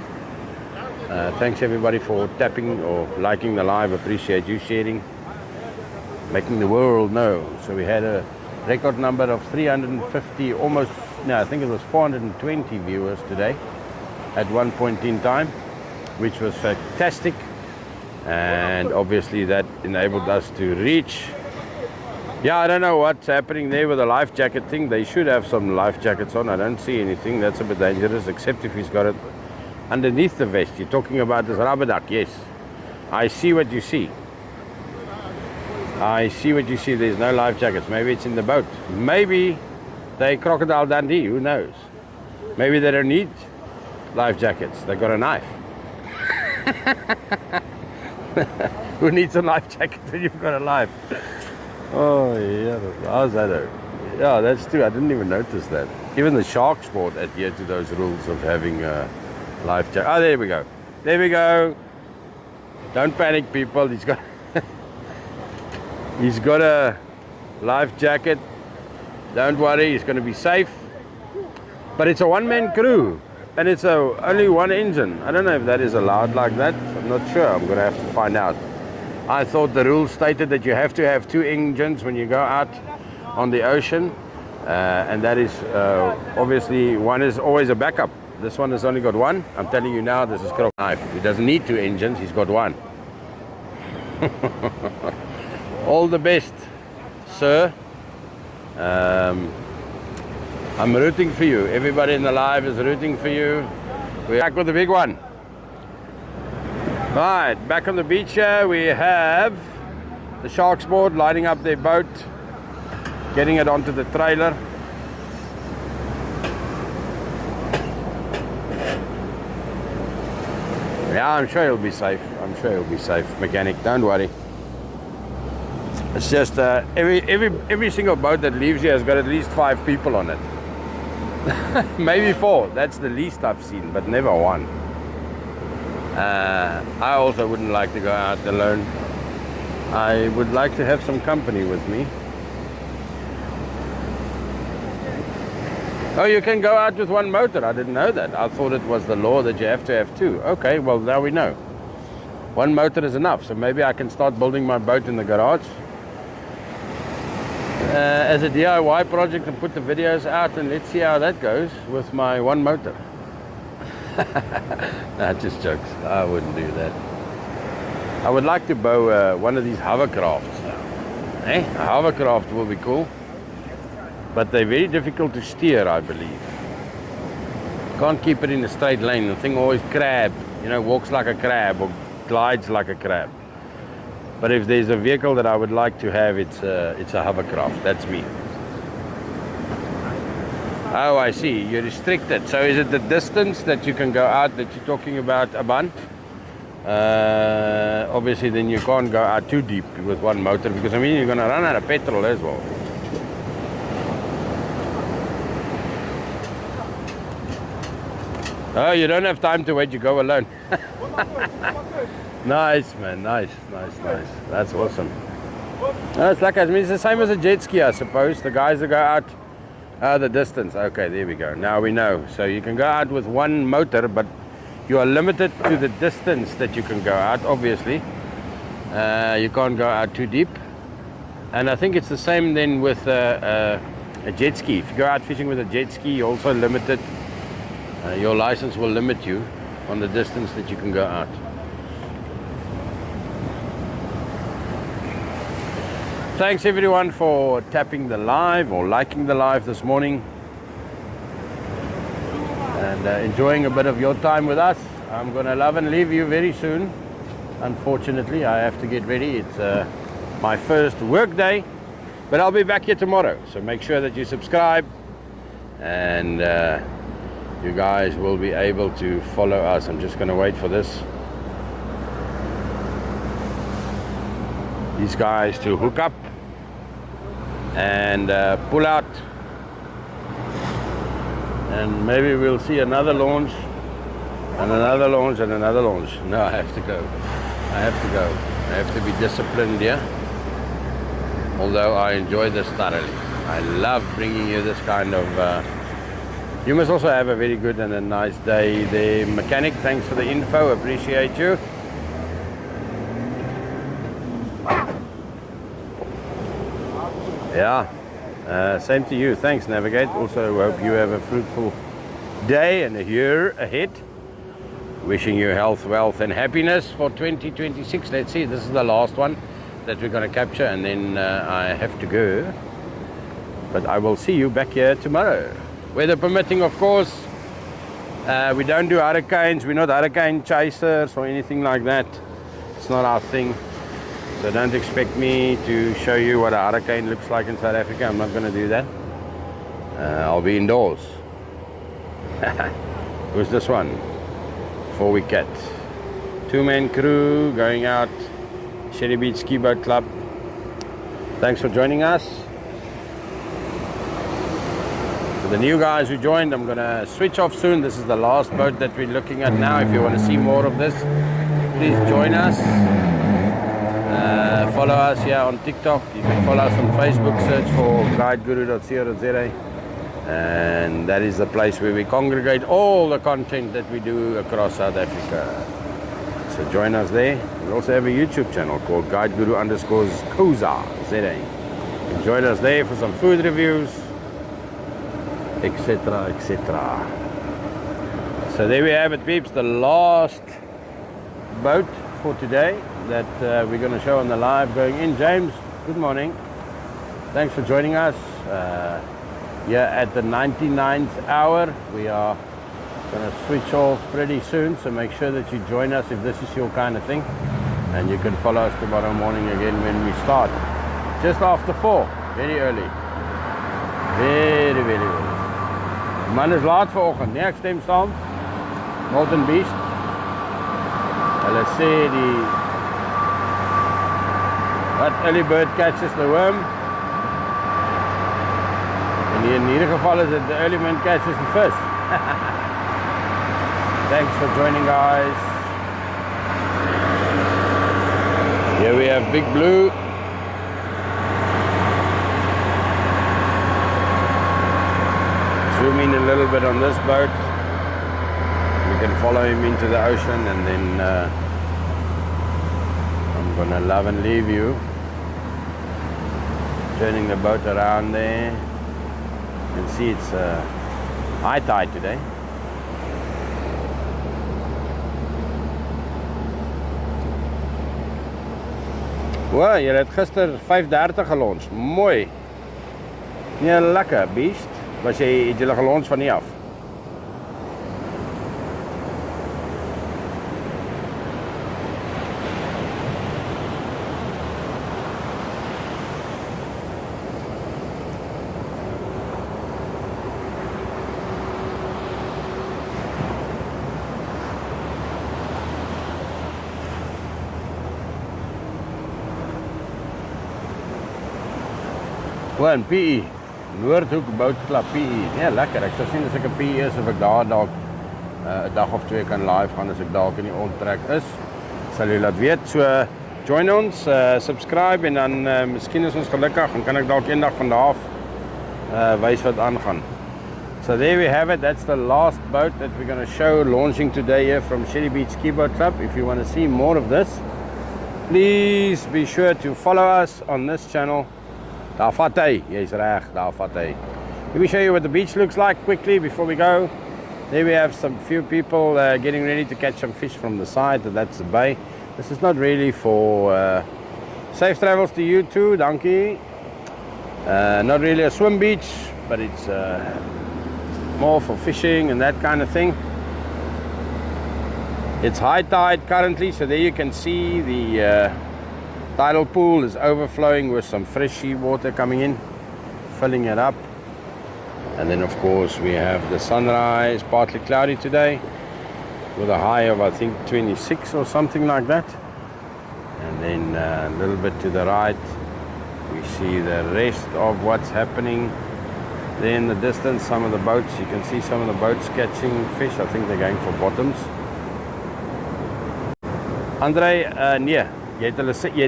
Thanks everybody for tapping or liking the live. Appreciate you sharing, making the world know. So we had a record number of 350, almost, no, I think it was 420 viewers today at one point in time, which was fantastic. And obviously that enabled us to reach. Yeah, I don't know what's happening there with the life jacket thing. They should have some life jackets on. I don't see anything. That's a bit dangerous, except if he's got it underneath the vest. You're talking about this rubber duck, yes. I see what you see. I see what you see. There's no life jackets. Maybe it's in the boat. Maybe they Crocodile Dundee. Who knows? Maybe they don't need life jackets. They got a knife. Who needs a life jacket when you've got a life? Oh yeah, how's that? Yeah, that's true. I didn't even notice that. Even the Sharksboard adhere to those rules of having a life jacket. Oh, there we go. There we go. Don't panic, people. He's got he's got a life jacket. Don't worry, he's going to be safe. But it's a one-man crew, and it's only one engine. I don't know if that is allowed like that. I'm not sure. I'm going to have to find out. I thought the rules stated that you have to have two engines when you go out on the ocean, and that is obviously one is always a backup. This one has only got one. I'm telling you now, this is Croc knife. He doesn't need two engines, he's got one. All the best, sir. I'm rooting for you. Everybody in the live is rooting for you. We're back with the big one. Right, back on the beach here, we have the Sharksboard lining up their boat, getting it onto the trailer. Yeah, I'm sure he'll be safe. I'm sure he'll be safe. Mechanic, don't worry. It's just every single boat that leaves here has got at least 5 people on it. Maybe 4. That's the least I've seen, but never 1. I also wouldn't like to go out alone. I would like to have some company with me. Oh, you can go out with 1 motor. I didn't know that. I thought it was the law that you have to have 2. Okay, well now we know. 1 motor is enough. So maybe I can start building my boat in the garage as a DIY project and put the videos out, and let's see how that goes with my 1 motor. Nah, just jokes. I wouldn't do that. I would like to bow one of these hovercrafts now. A hovercraft will be cool. But they're very difficult to steer, I believe. Can't keep it in a straight lane. The thing always walks like a crab or glides like a crab. But if there's a vehicle that I would like to have, it's a hovercraft. That's me. Oh, I see. You're restricted. So is it the distance that you can go out that you're talking about, Aban? Obviously, then you can't go out too deep with 1 motor, because I mean you're going to run out of petrol as well. Oh, you don't have time to wait, you go alone. Nice, man, nice. That's awesome. No, it's it's the same as a jet ski, I suppose. The guys that go out the distance. Okay, there we go. Now we know. So you can go out with 1 motor, but you are limited to the distance that you can go out, obviously. You can't go out too deep. And I think it's the same then with a jet ski. If you go out fishing with a jet ski, you're also limited. Your license will limit you on the distance that you can go out. Thanks everyone for tapping the live or liking the live this morning and enjoying a bit of your time with us. I'm going to love and leave you very soon. Unfortunately, I have to get ready. It's my first work day, but I'll be back here tomorrow. So make sure that you subscribe, and you guys will be able to follow us. I'm just going to wait for these guys to hook up and pull out, and maybe we'll see another launch and another launch and another launch. No, I have to go. I have to be disciplined here, although I enjoy this thoroughly. I love bringing you this kind of you must also have a very good and a nice day there, mechanic. Thanks for the info, appreciate you. Yeah, same to you. Thanks, Navigate. Also hope you have a fruitful day and a year ahead. Wishing you health, wealth and happiness for 2026. Let's see, this is the last one that we're going to capture, and then I have to go. But I will see you back here tomorrow. Weather permitting, of course. We don't do hurricanes. We're not hurricane chasers or anything like that. It's not our thing. So don't expect me to show you what a hurricane looks like in South Africa. I'm not going to do that. I'll be indoors. Who's this one? 4 wicket. 2-man crew going out. Shelly Beach Skiboat Club. Thanks for joining us. For the new guys who joined, I'm going to switch off soon. This is the last boat that we're looking at now. If you want to see more of this, please join us. Follow us here on TikTok. You can follow us on Facebook. Search for guideguru.co.za. And that is the place where we congregate all the content that we do across South Africa. So join us there. We also have a YouTube channel called guideguru_Koza. Join us there for some food reviews, etc, etc. So there we have it, peeps, the last boat for today that we're going to show on the live going in. James, good morning. Thanks for joining us. At the 99th hour. We are going to switch off pretty soon, so make sure that you join us if this is your kind of thing, and you can follow us tomorrow morning again when we start just after 4, very early, very early. Die man is laat vanoggend, nee, ek stem saam. Northern Beast. Hulle sê What early bird catches the worm. En in ieder geval is it the early man catches the fish. Thanks for joining, guys. Here we have Big Blue. Zoom in a little bit on this boat. We can follow him into the ocean, and then I'm gonna love and leave you. Turning the boat around there. You can see it's high tide today. Wow, jy het gister 5:30 gelons. Mooi. Nee, lekker, beest. Het jy gelons van hier af? Wel, in PE, Noordhoek Bootklub PE. Ja, lekker. Ek sal sien as ek in PE is, of ek daar dalk 'n dag of twee kan live gaan as ek dalk in die ontrek is. Sal jy laat weet. So join ons, subscribe, en dan miskien is ons gelukkig en kan ek dalk eendag van daar af wys wat aangaan. So there we have it. That's the last boat that we're going to show launching today here from Shelly Beach Skiboat Club. If you want to see more of this, please be sure to follow us on this channel. Daar vat hy, jy's reg, daar vat hy. Let me show you what the beach looks like quickly before we go. There we have some few people getting ready to catch some fish from the side. That's the bay. This is not really for safe travels to you too, dankie. Not really a swim beach, but it's more for fishing and that kind of thing. It's high tide currently, so there you can see the tidal pool is overflowing with some fresh seawater coming in, filling it up. And then of course we have the sunrise, partly cloudy today, with a high of I think 26 or something like that. And then a little bit to the right we see the rest of what's happening. There in the distance, some of the boats, you can see some of the boats catching fish. I think they're going for bottoms. Andre, nee. Jy het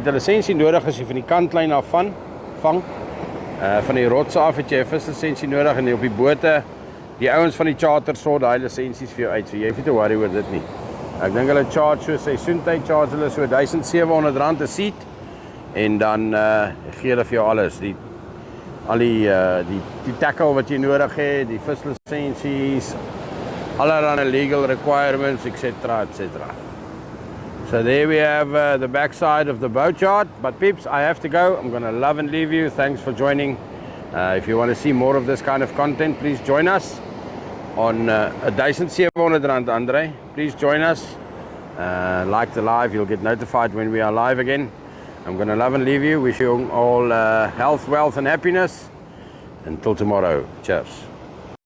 'n lisensie nodig as jy van die kantlyn af vang. Van die rotse af het jy 'n vislisensie nodig, en op die bote, die ouens van die charter sort daai lisensies vir jou uit. So jy hoef nie te worry oor dit nie. Ek dink hulle charge so seisoentyd charge hulle so R1700 'n seat, en dan gee hulle vir jou alles, die tackle wat jy nodig het, die vislisensies, allerlei legal requirements, etc. etc. So there we have the backside of the boatyard. But peeps, I have to go. I'm going to love and leave you. Thanks for joining. If you want to see more of this kind of content, please join us on R1700, Andre. Please join us. Like the live, you'll get notified when we are live again. I'm going to love and leave you. Wish you all health, wealth and happiness. Until tomorrow. Cheers.